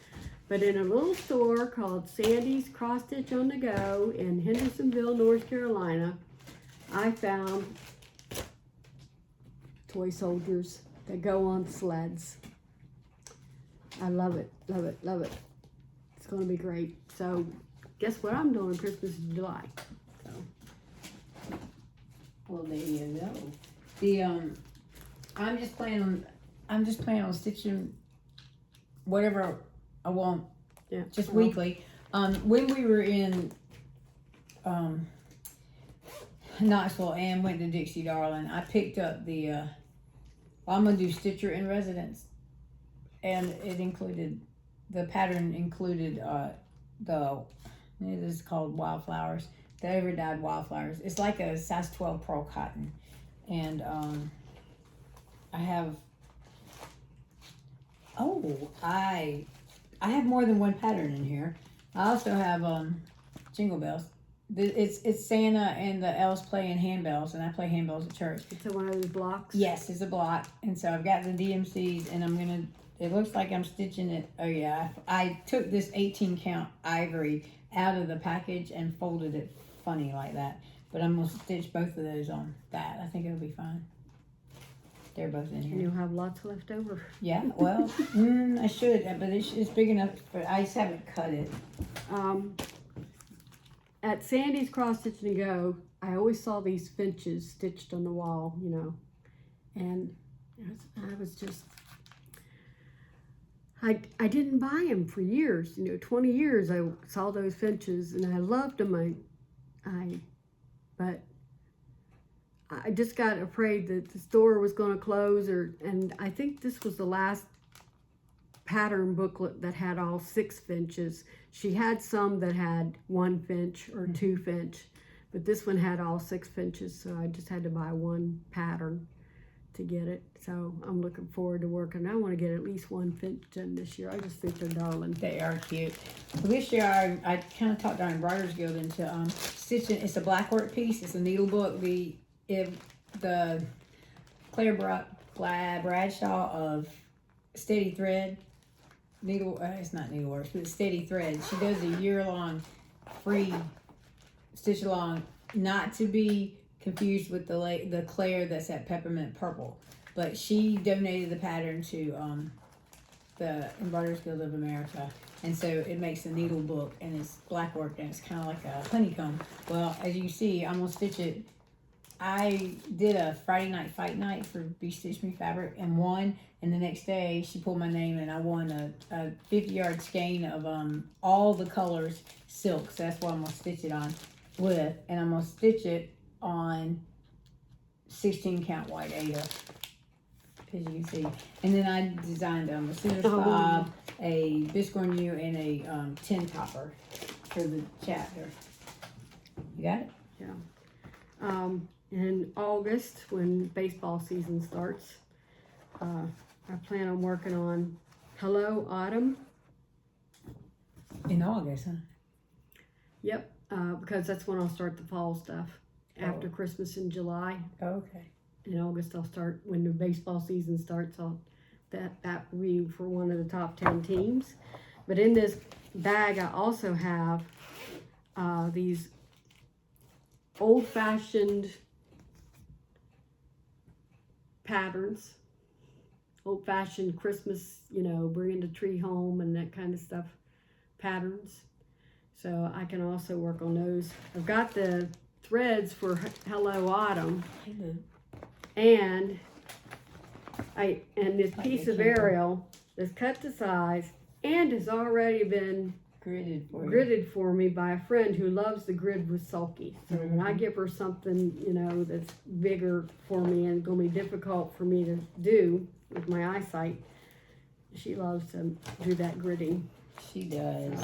But in a little store called Sandy's Cross Stitch on the Go in Hendersonville, North Carolina, I found toy soldiers that go on sleds. I love it, love it, love it. It's going to be great. So, guess what I'm doing Christmas in July. So. Well, there you go. The I'm just planning on stitching whatever I want, just weekly. When we were in Knoxville and went to Dixie Darling, I picked up the I'm gonna do Stitcher in Residence, and the pattern included it is called Wildflowers, the ever dyed wildflowers. It's like a size 12 pearl cotton, and I have more than one pattern in here. I also have Jingle Bells. It's Santa and the elves playing handbells, and I play handbells at church. It's one of those blocks? Yes, it's a block. And so I've got the DMCs, and it looks like I'm stitching it. Oh yeah, I took this 18 count ivory out of the package and folded it funny like that. But I'm gonna stitch both of those on that. I think it'll be fine. They're both in here. And you'll have lots left over. Yeah, well, I should, but it's big enough, but I just haven't cut it. At Sandy's Cross Stitch and Go, I always saw these finches stitched on the wall, you know, and I was just, I didn't buy them for years, 20 years I saw those finches and I loved them, but I just got afraid that the store was going to close, and I think this was the last pattern booklet that had all 6 finches. She had some that had 1 finch or 2 finch, but this one had all 6 finches, so I just had to buy one pattern to get it. So I'm looking forward to working. I want to get at least 1 finch in this year. I just think they're darling. They are cute. Well, this year I kind of talked our Embroiderers Guild into stitching. It's a black work piece. It's a needle book. The Claire Bradshaw of Steady Thread needle. It's not needleworks, but it's Steady Thread. She does a year-long free stitch along, not to be confused with the Claire that's at Peppermint Purple, but she donated the pattern to the Embroiderers Guild of America, and so it makes a needle book, and it's black work, and it's kind of like a honeycomb. Well, as you see, I'm gonna stitch it. I did a Friday night fight night for Be Stitch Me Fabric and won, and the next day she pulled my name and I won a 50-yard skein of all the colors silk. So that's what I'm gonna stitch it on with, and I'm gonna stitch it on 16 count white Ada, as you can see. And then I designed a scissors fob, a biscornu, and a tin topper for the chapter. You got it? Yeah. In August, when baseball season starts, I plan on working on Hello Autumn. In August, huh? Yep, because that's when I'll start the fall stuff. After Christmas in July. Okay. In August, I'll start, when the baseball season starts, that will be for one of the top 10 teams. But in this bag, I also have these old-fashioned patterns, old-fashioned Christmas, bringing the tree home and that kind of stuff patterns. So I can also work on those. I've got the threads for Hello Autumn, and this piece of Ariel is cut to size and has already been gridded for me by a friend who loves the grid with sulky. So when I give her something, that's bigger for me and going to be difficult for me to do with my eyesight, she loves to do that gridding. She does.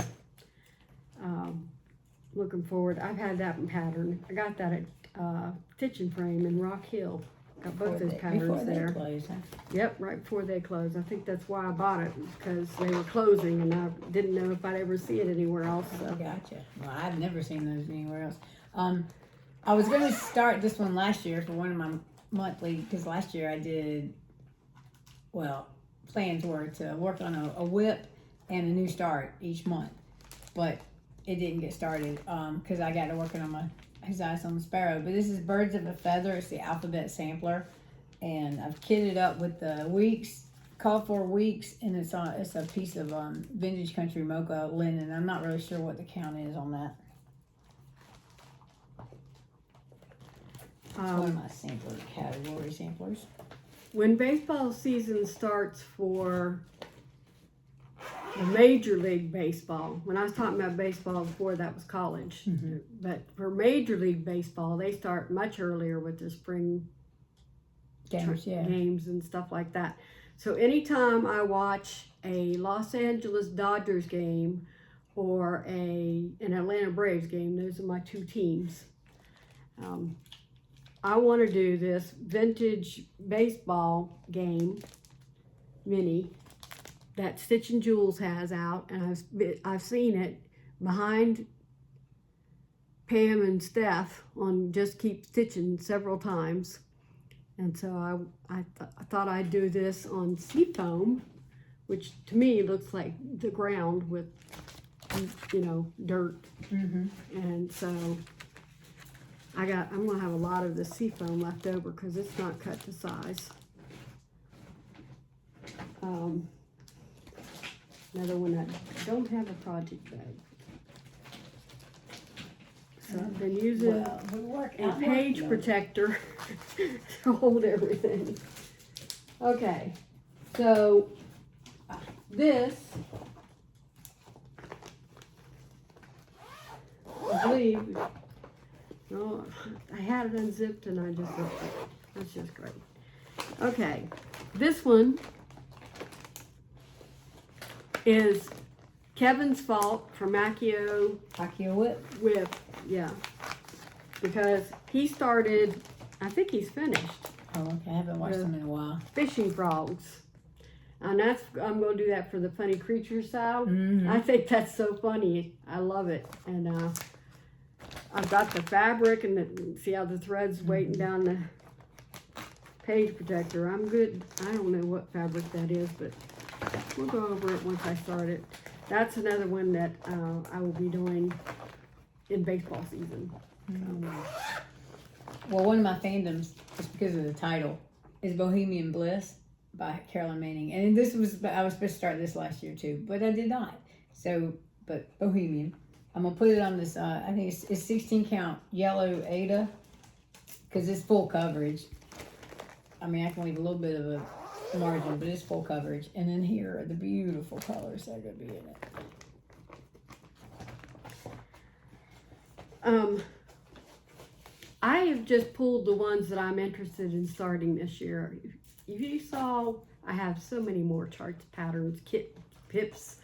So, looking forward. I've had that pattern. I got that at Stitch and Frame in Rock Hill Got both those before patterns they there. close, huh? Yep, right before they closed. I think that's why I bought it, because they were closing and I didn't know if I'd ever see it anywhere else. So. Gotcha. Well, I've never seen those anywhere else. I was going to start this one last year for one of my monthly, because last year I did, well, plans were to work on a WIP and a new start each month, but it didn't get started because I got to working on his eyes on the sparrow. But this is Birds of a Feather. It's the alphabet sampler, and I've kitted up with the weeks, called for weeks, and it's a piece of vintage country mocha linen. I'm not really sure what the count is on that. One of my sampler category samplers. When baseball season starts for the Major League Baseball, when I was talking about baseball before, that was college. Mm-hmm. But for Major League Baseball, they start much earlier with the spring games and stuff like that. So anytime I watch a Los Angeles Dodgers game or an Atlanta Braves game, those are my two teams. I want to do this vintage baseball game mini that Stitch and Jules has out, and I've seen it behind Pam and Steph on Just Keep Stitching several times. And so I thought I'd do this on seafoam, which to me looks like the ground with, dirt. Mm-hmm. And so I'm gonna have a lot of the seafoam left over because it's not cut to size. Another one I don't have a project bag. So I've been using a page protector to hold everything. Okay, so this, I believe, oh, I had it unzipped and I just zipped it. That's just great. Okay, this one is Kevin's Fault from Accio WIP. Yeah, because he started, I think he's finished. Oh, okay. I haven't watched them in a while. Fishing frogs. And I'm going to do that for the funny creature style. Mm-hmm. I think that's so funny. I love it. And I've got the fabric and see how the thread's waiting down the page protector. I'm good. I don't know what fabric that is, but we'll go over it once I start it. That's another one that I will be doing in baseball season. Well, one of my fandoms, just because of the title, is Bohemian Bliss by Carolyn Manning. And I was supposed to start this last year too, but I did not. So, but Bohemian. I'm going to put it on this, I think it's 16 count yellow Ada, because it's full coverage. I mean, I can leave a little bit of a margin, but it's full coverage. And then here are the beautiful colors that are going to be in it. I have just pulled the ones that I'm interested in starting this year. If you saw, I have so many more charts, patterns, pips,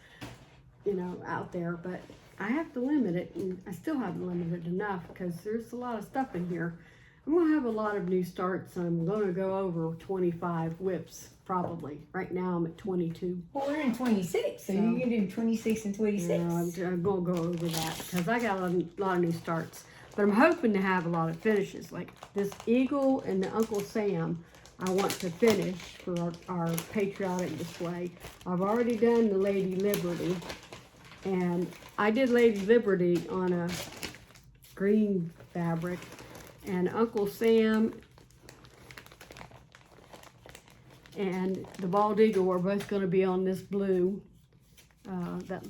out there, but I have to limit it, and I still haven't limited enough because there's a lot of stuff in here. I'm going to have a lot of new starts. I'm going to go over 25 whips, probably. Right now I'm at 22. Well, we're in 26, so you can do 26 and 26. Yeah, I'm going to go over that because I got a lot of new starts. But I'm hoping to have a lot of finishes. Like this Eagle and the Uncle Sam, I want to finish for our patriotic display. I've already done the Lady Liberty. And I did Lady Liberty on a green fabric. And Uncle Sam and the Bald Eagle are both going to be on this blue. That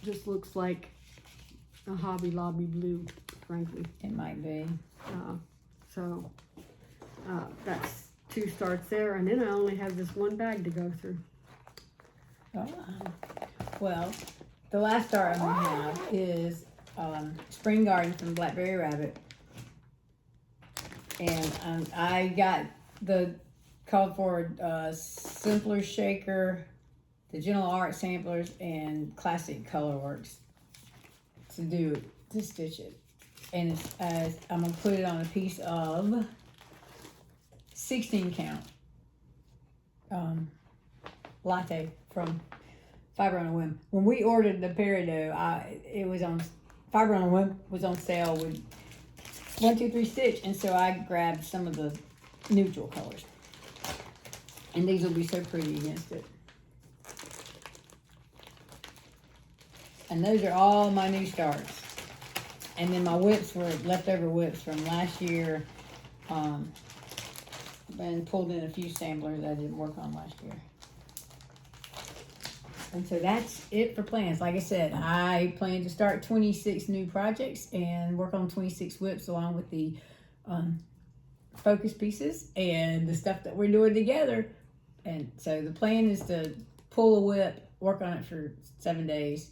just looks like a Hobby Lobby blue, frankly. It might be. That's 2 starts there, and then I only have this one bag to go through. Oh, well, the last start I'm going to have is Spring Garden from Blackberry Rabbit. And I got the called for Simpler Shaker, the Gentle Art Samplers, and Classic Colorworks to stitch it. And I'm going to put it on a piece of 16 count latte from Fiber on a Whim. When we ordered the peridot, it was on Fiber on a Whim was on sale with 1, 2, 3 stitch, and so I grabbed some of the neutral colors, and these will be so pretty against it. And those are all my new starts. And then my whips were leftover whips from last year. And pulled in a few samplers I didn't work on last year. And so that's it for plans. Like I said, I plan to start 26 new projects and work on 26 whips along with the focus pieces and the stuff that we're doing together. And so the plan is to pull a whip, work on it for 7 days,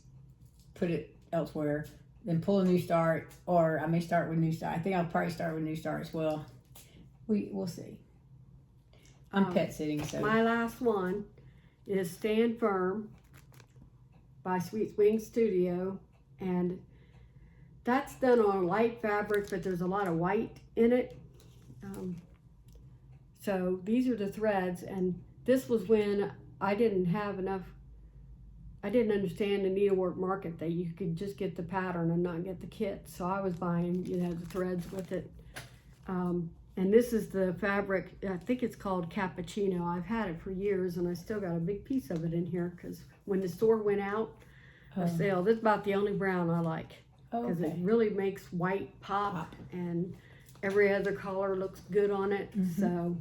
put it elsewhere, then pull a new start, or I may start with new start. I think I'll probably start with new start as well. We'll see. I'm pet sitting, so. My last one is Stand Firm by Sweet Wing Studio, and that's done on light fabric, but there's a lot of white in it. So these are the threads, and this was when I didn't have enough. I didn't understand the needlework market that you could just get the pattern and not get the kit. So I was buying, the threads with it. And this is the fabric, I think it's called Cappuccino. I've had it for years and I still got a big piece of it in here because when the store went out of sale, this is about the only brown I like. Because it really makes white pop and every other color looks good on it. So,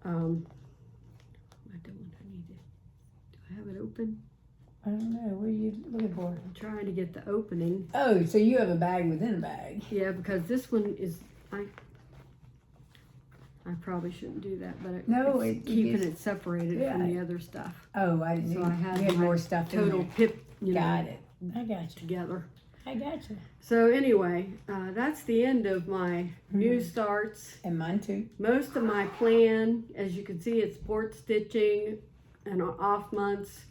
I have it open? I don't know. What are you looking for? I'm trying to get the opening. Oh, so you have a bag within a bag. Yeah, because this one is, I probably shouldn't do that, but it's keeping it separated from the other stuff. Oh, I didn't. So I had you had more stuff in total there. pip, Got it. I got you. together. I got you. So anyway, that's the end of my new starts. And mine too. Most of my plan, as you can see, it's sport stitching and off months.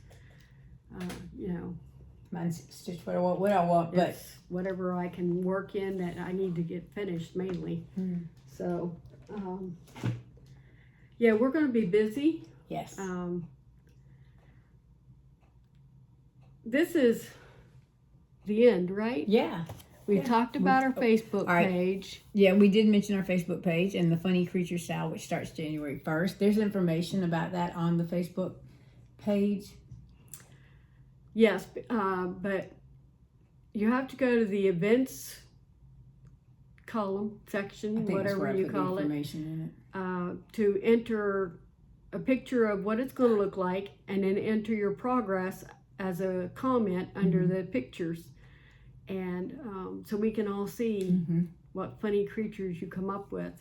Mine's stitch what I want, but it's whatever I can work in that I need to get finished mainly. So, yeah, we're going to be busy. yes. This is the end, right? Yeah. We talked about our Facebook page. Yeah, we did mention our Facebook page and the Funny Creature Sale, which starts January 1st. There's information about that on the Facebook page. Yes, but you have to go to the events column, section, whatever you call it, information in it. To enter a picture of what it's going to look like and then enter your progress as a comment under the pictures. And so we can all see what funny creatures you come up with.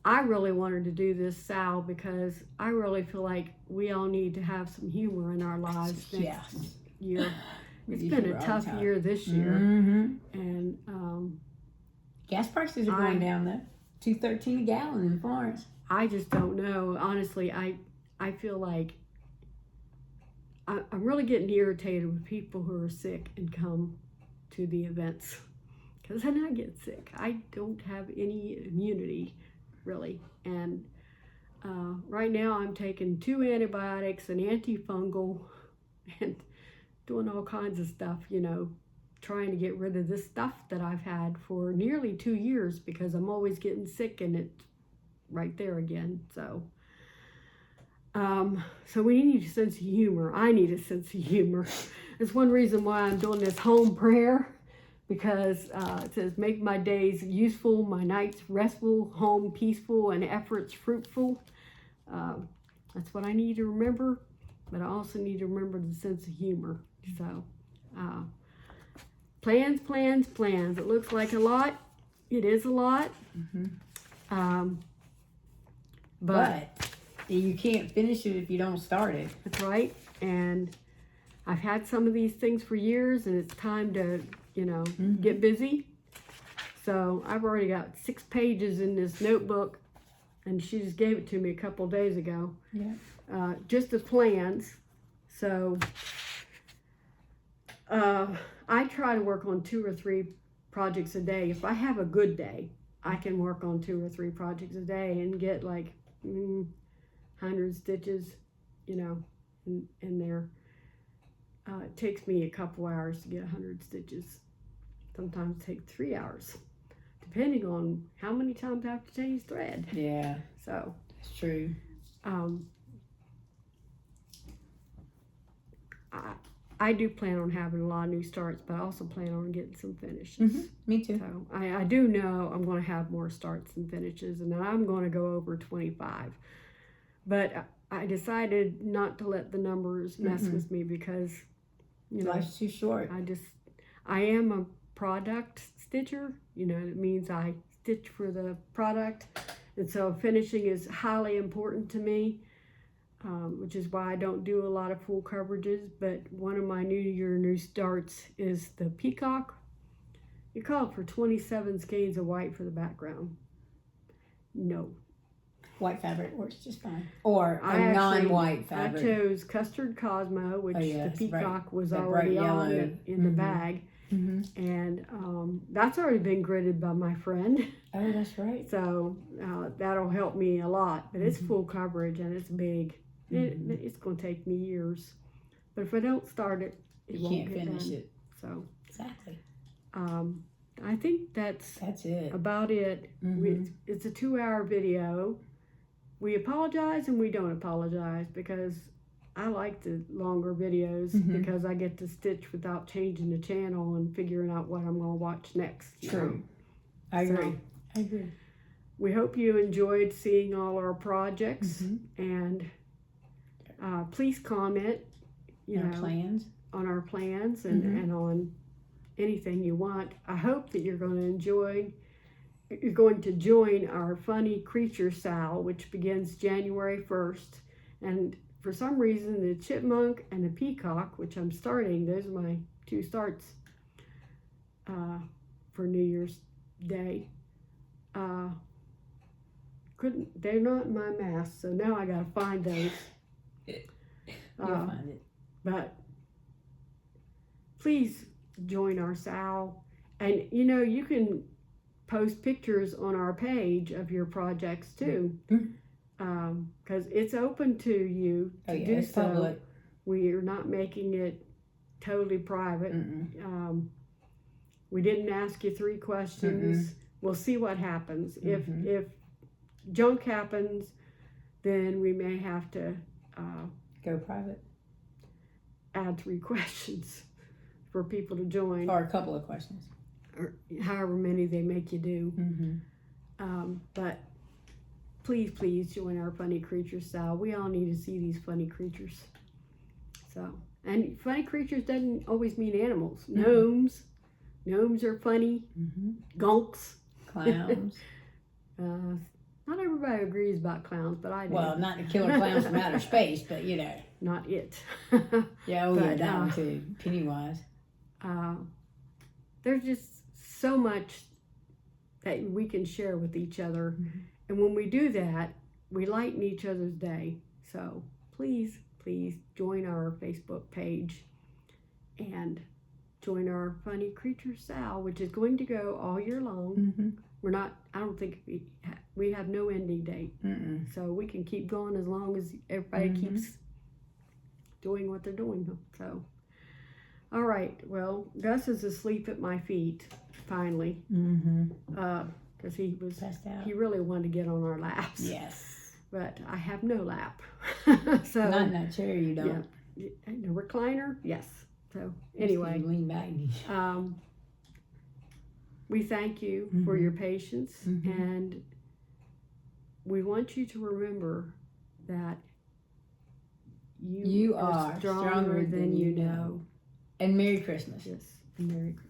I really wanted to do this, Sal, because I really feel like we all need to have some humor in our lives next year. It's been a tough year this year. And gas prices are going down though. $2.13 a gallon in Florence. I just don't know. Honestly, I feel like I'm really getting irritated with people who are sick and come to the events. Because then I get sick. I don't have any immunity, really. And right now I'm taking 2 antibiotics, an antifungal, and doing all kinds of stuff, trying to get rid of this stuff that I've had for nearly 2 years because I'm always getting sick and it's right there again. So we need a sense of humor. I need a sense of humor. It's one reason why I'm doing this home prayer, because it says, make my days useful, my nights restful, home peaceful, and efforts fruitful. That's what I need to remember, but I also need to remember the sense of humor. So, plans. It looks like a lot. It is a lot. But you can't finish it if you don't start it. That's right. And I've had some of these things for years, and it's time to, get busy. So I've already got 6 pages in this notebook, and she just gave it to me a couple of days ago. Yeah. Just the plans. So I try to work on 2 or 3 projects a day. If I have a good day, I can work on 2 or 3 projects a day and get like 100 stitches, you know, in there. It takes me a couple hours to get 100 stitches. Sometimes it takes 3 hours, depending on how many times I have to change thread. Yeah. So It's true. I do plan on having a lot of new starts, but I also plan on getting some finishes. Me too. So I do know I'm going to have more starts and finishes, and then I'm going to go over 25. But I decided not to let the numbers mess with me because, you know, Life's too short. I am a product stitcher. You know, it means I stitch for the product. And so finishing is highly important to me, which is why I don't do a lot of full coverages. But one of my new starts is the peacock. You called for 27 skeins of white for the background. No. White fabric works just fine. Or a non-white fabric. I chose Custard Cosmo, which the peacock was the already bright on yellow. in the bag. And that's already been gridded by my friend. Oh, that's right. So that'll help me a lot. But it's full coverage and it's big. It's going to take me years. But if I don't start it, it won't can't get finish done. it. So Exactly. I think that's it. about it. It's a 2-hour video. We apologize and we don't apologize because I like the longer videos because I get to stitch without changing the channel and figuring out what I'm going to watch next. True. I agree. We hope you enjoyed seeing all our projects and please comment, on our plans and on anything you want. I hope that you're going to join our Funny Creature Sal, which begins January 1st. And for some reason, the chipmunk and the peacock, which I'm starting, those are my 2 starts for New Year's Day. They're not in my mask, so now I gotta find those. You'll find it. But please join our Sal, and you know you can post pictures on our page of your projects too, because it's open to you to do it's so. public. We are not making it totally private. We didn't ask you 3 questions. We'll see what happens. If junk happens, then we may have to go private. Add 3 questions for people to join. Or a couple of questions. Or however many they make you do. But please join our Funny Creature Sal. We all need to see these funny creatures. So, and funny creatures doesn't always mean animals. Gnomes are funny. Gonks. Clowns. Not everybody agrees about clowns, but I do. Well, not the killer clowns from outer space, but you know. Not it. Yeah, that one too. Pennywise. There's just so much that we can share with each other. And when we do that, we lighten each other's day. So please join our Facebook page and join our Funny Creature Sal, which is going to go all year long. I don't think we have no ending date. So we can keep going as long as everybody keeps doing what they're doing. So, all right. Well, Gus is asleep at my feet, finally. Because he really wanted to get on our laps. Yes. But I have no lap. So not in that chair, you don't. Yeah. The recliner, yes. So anyway, lean back. We thank you for your patience, and we want you to remember that you are stronger than you know. And Merry Christmas. Yes, Merry Christmas.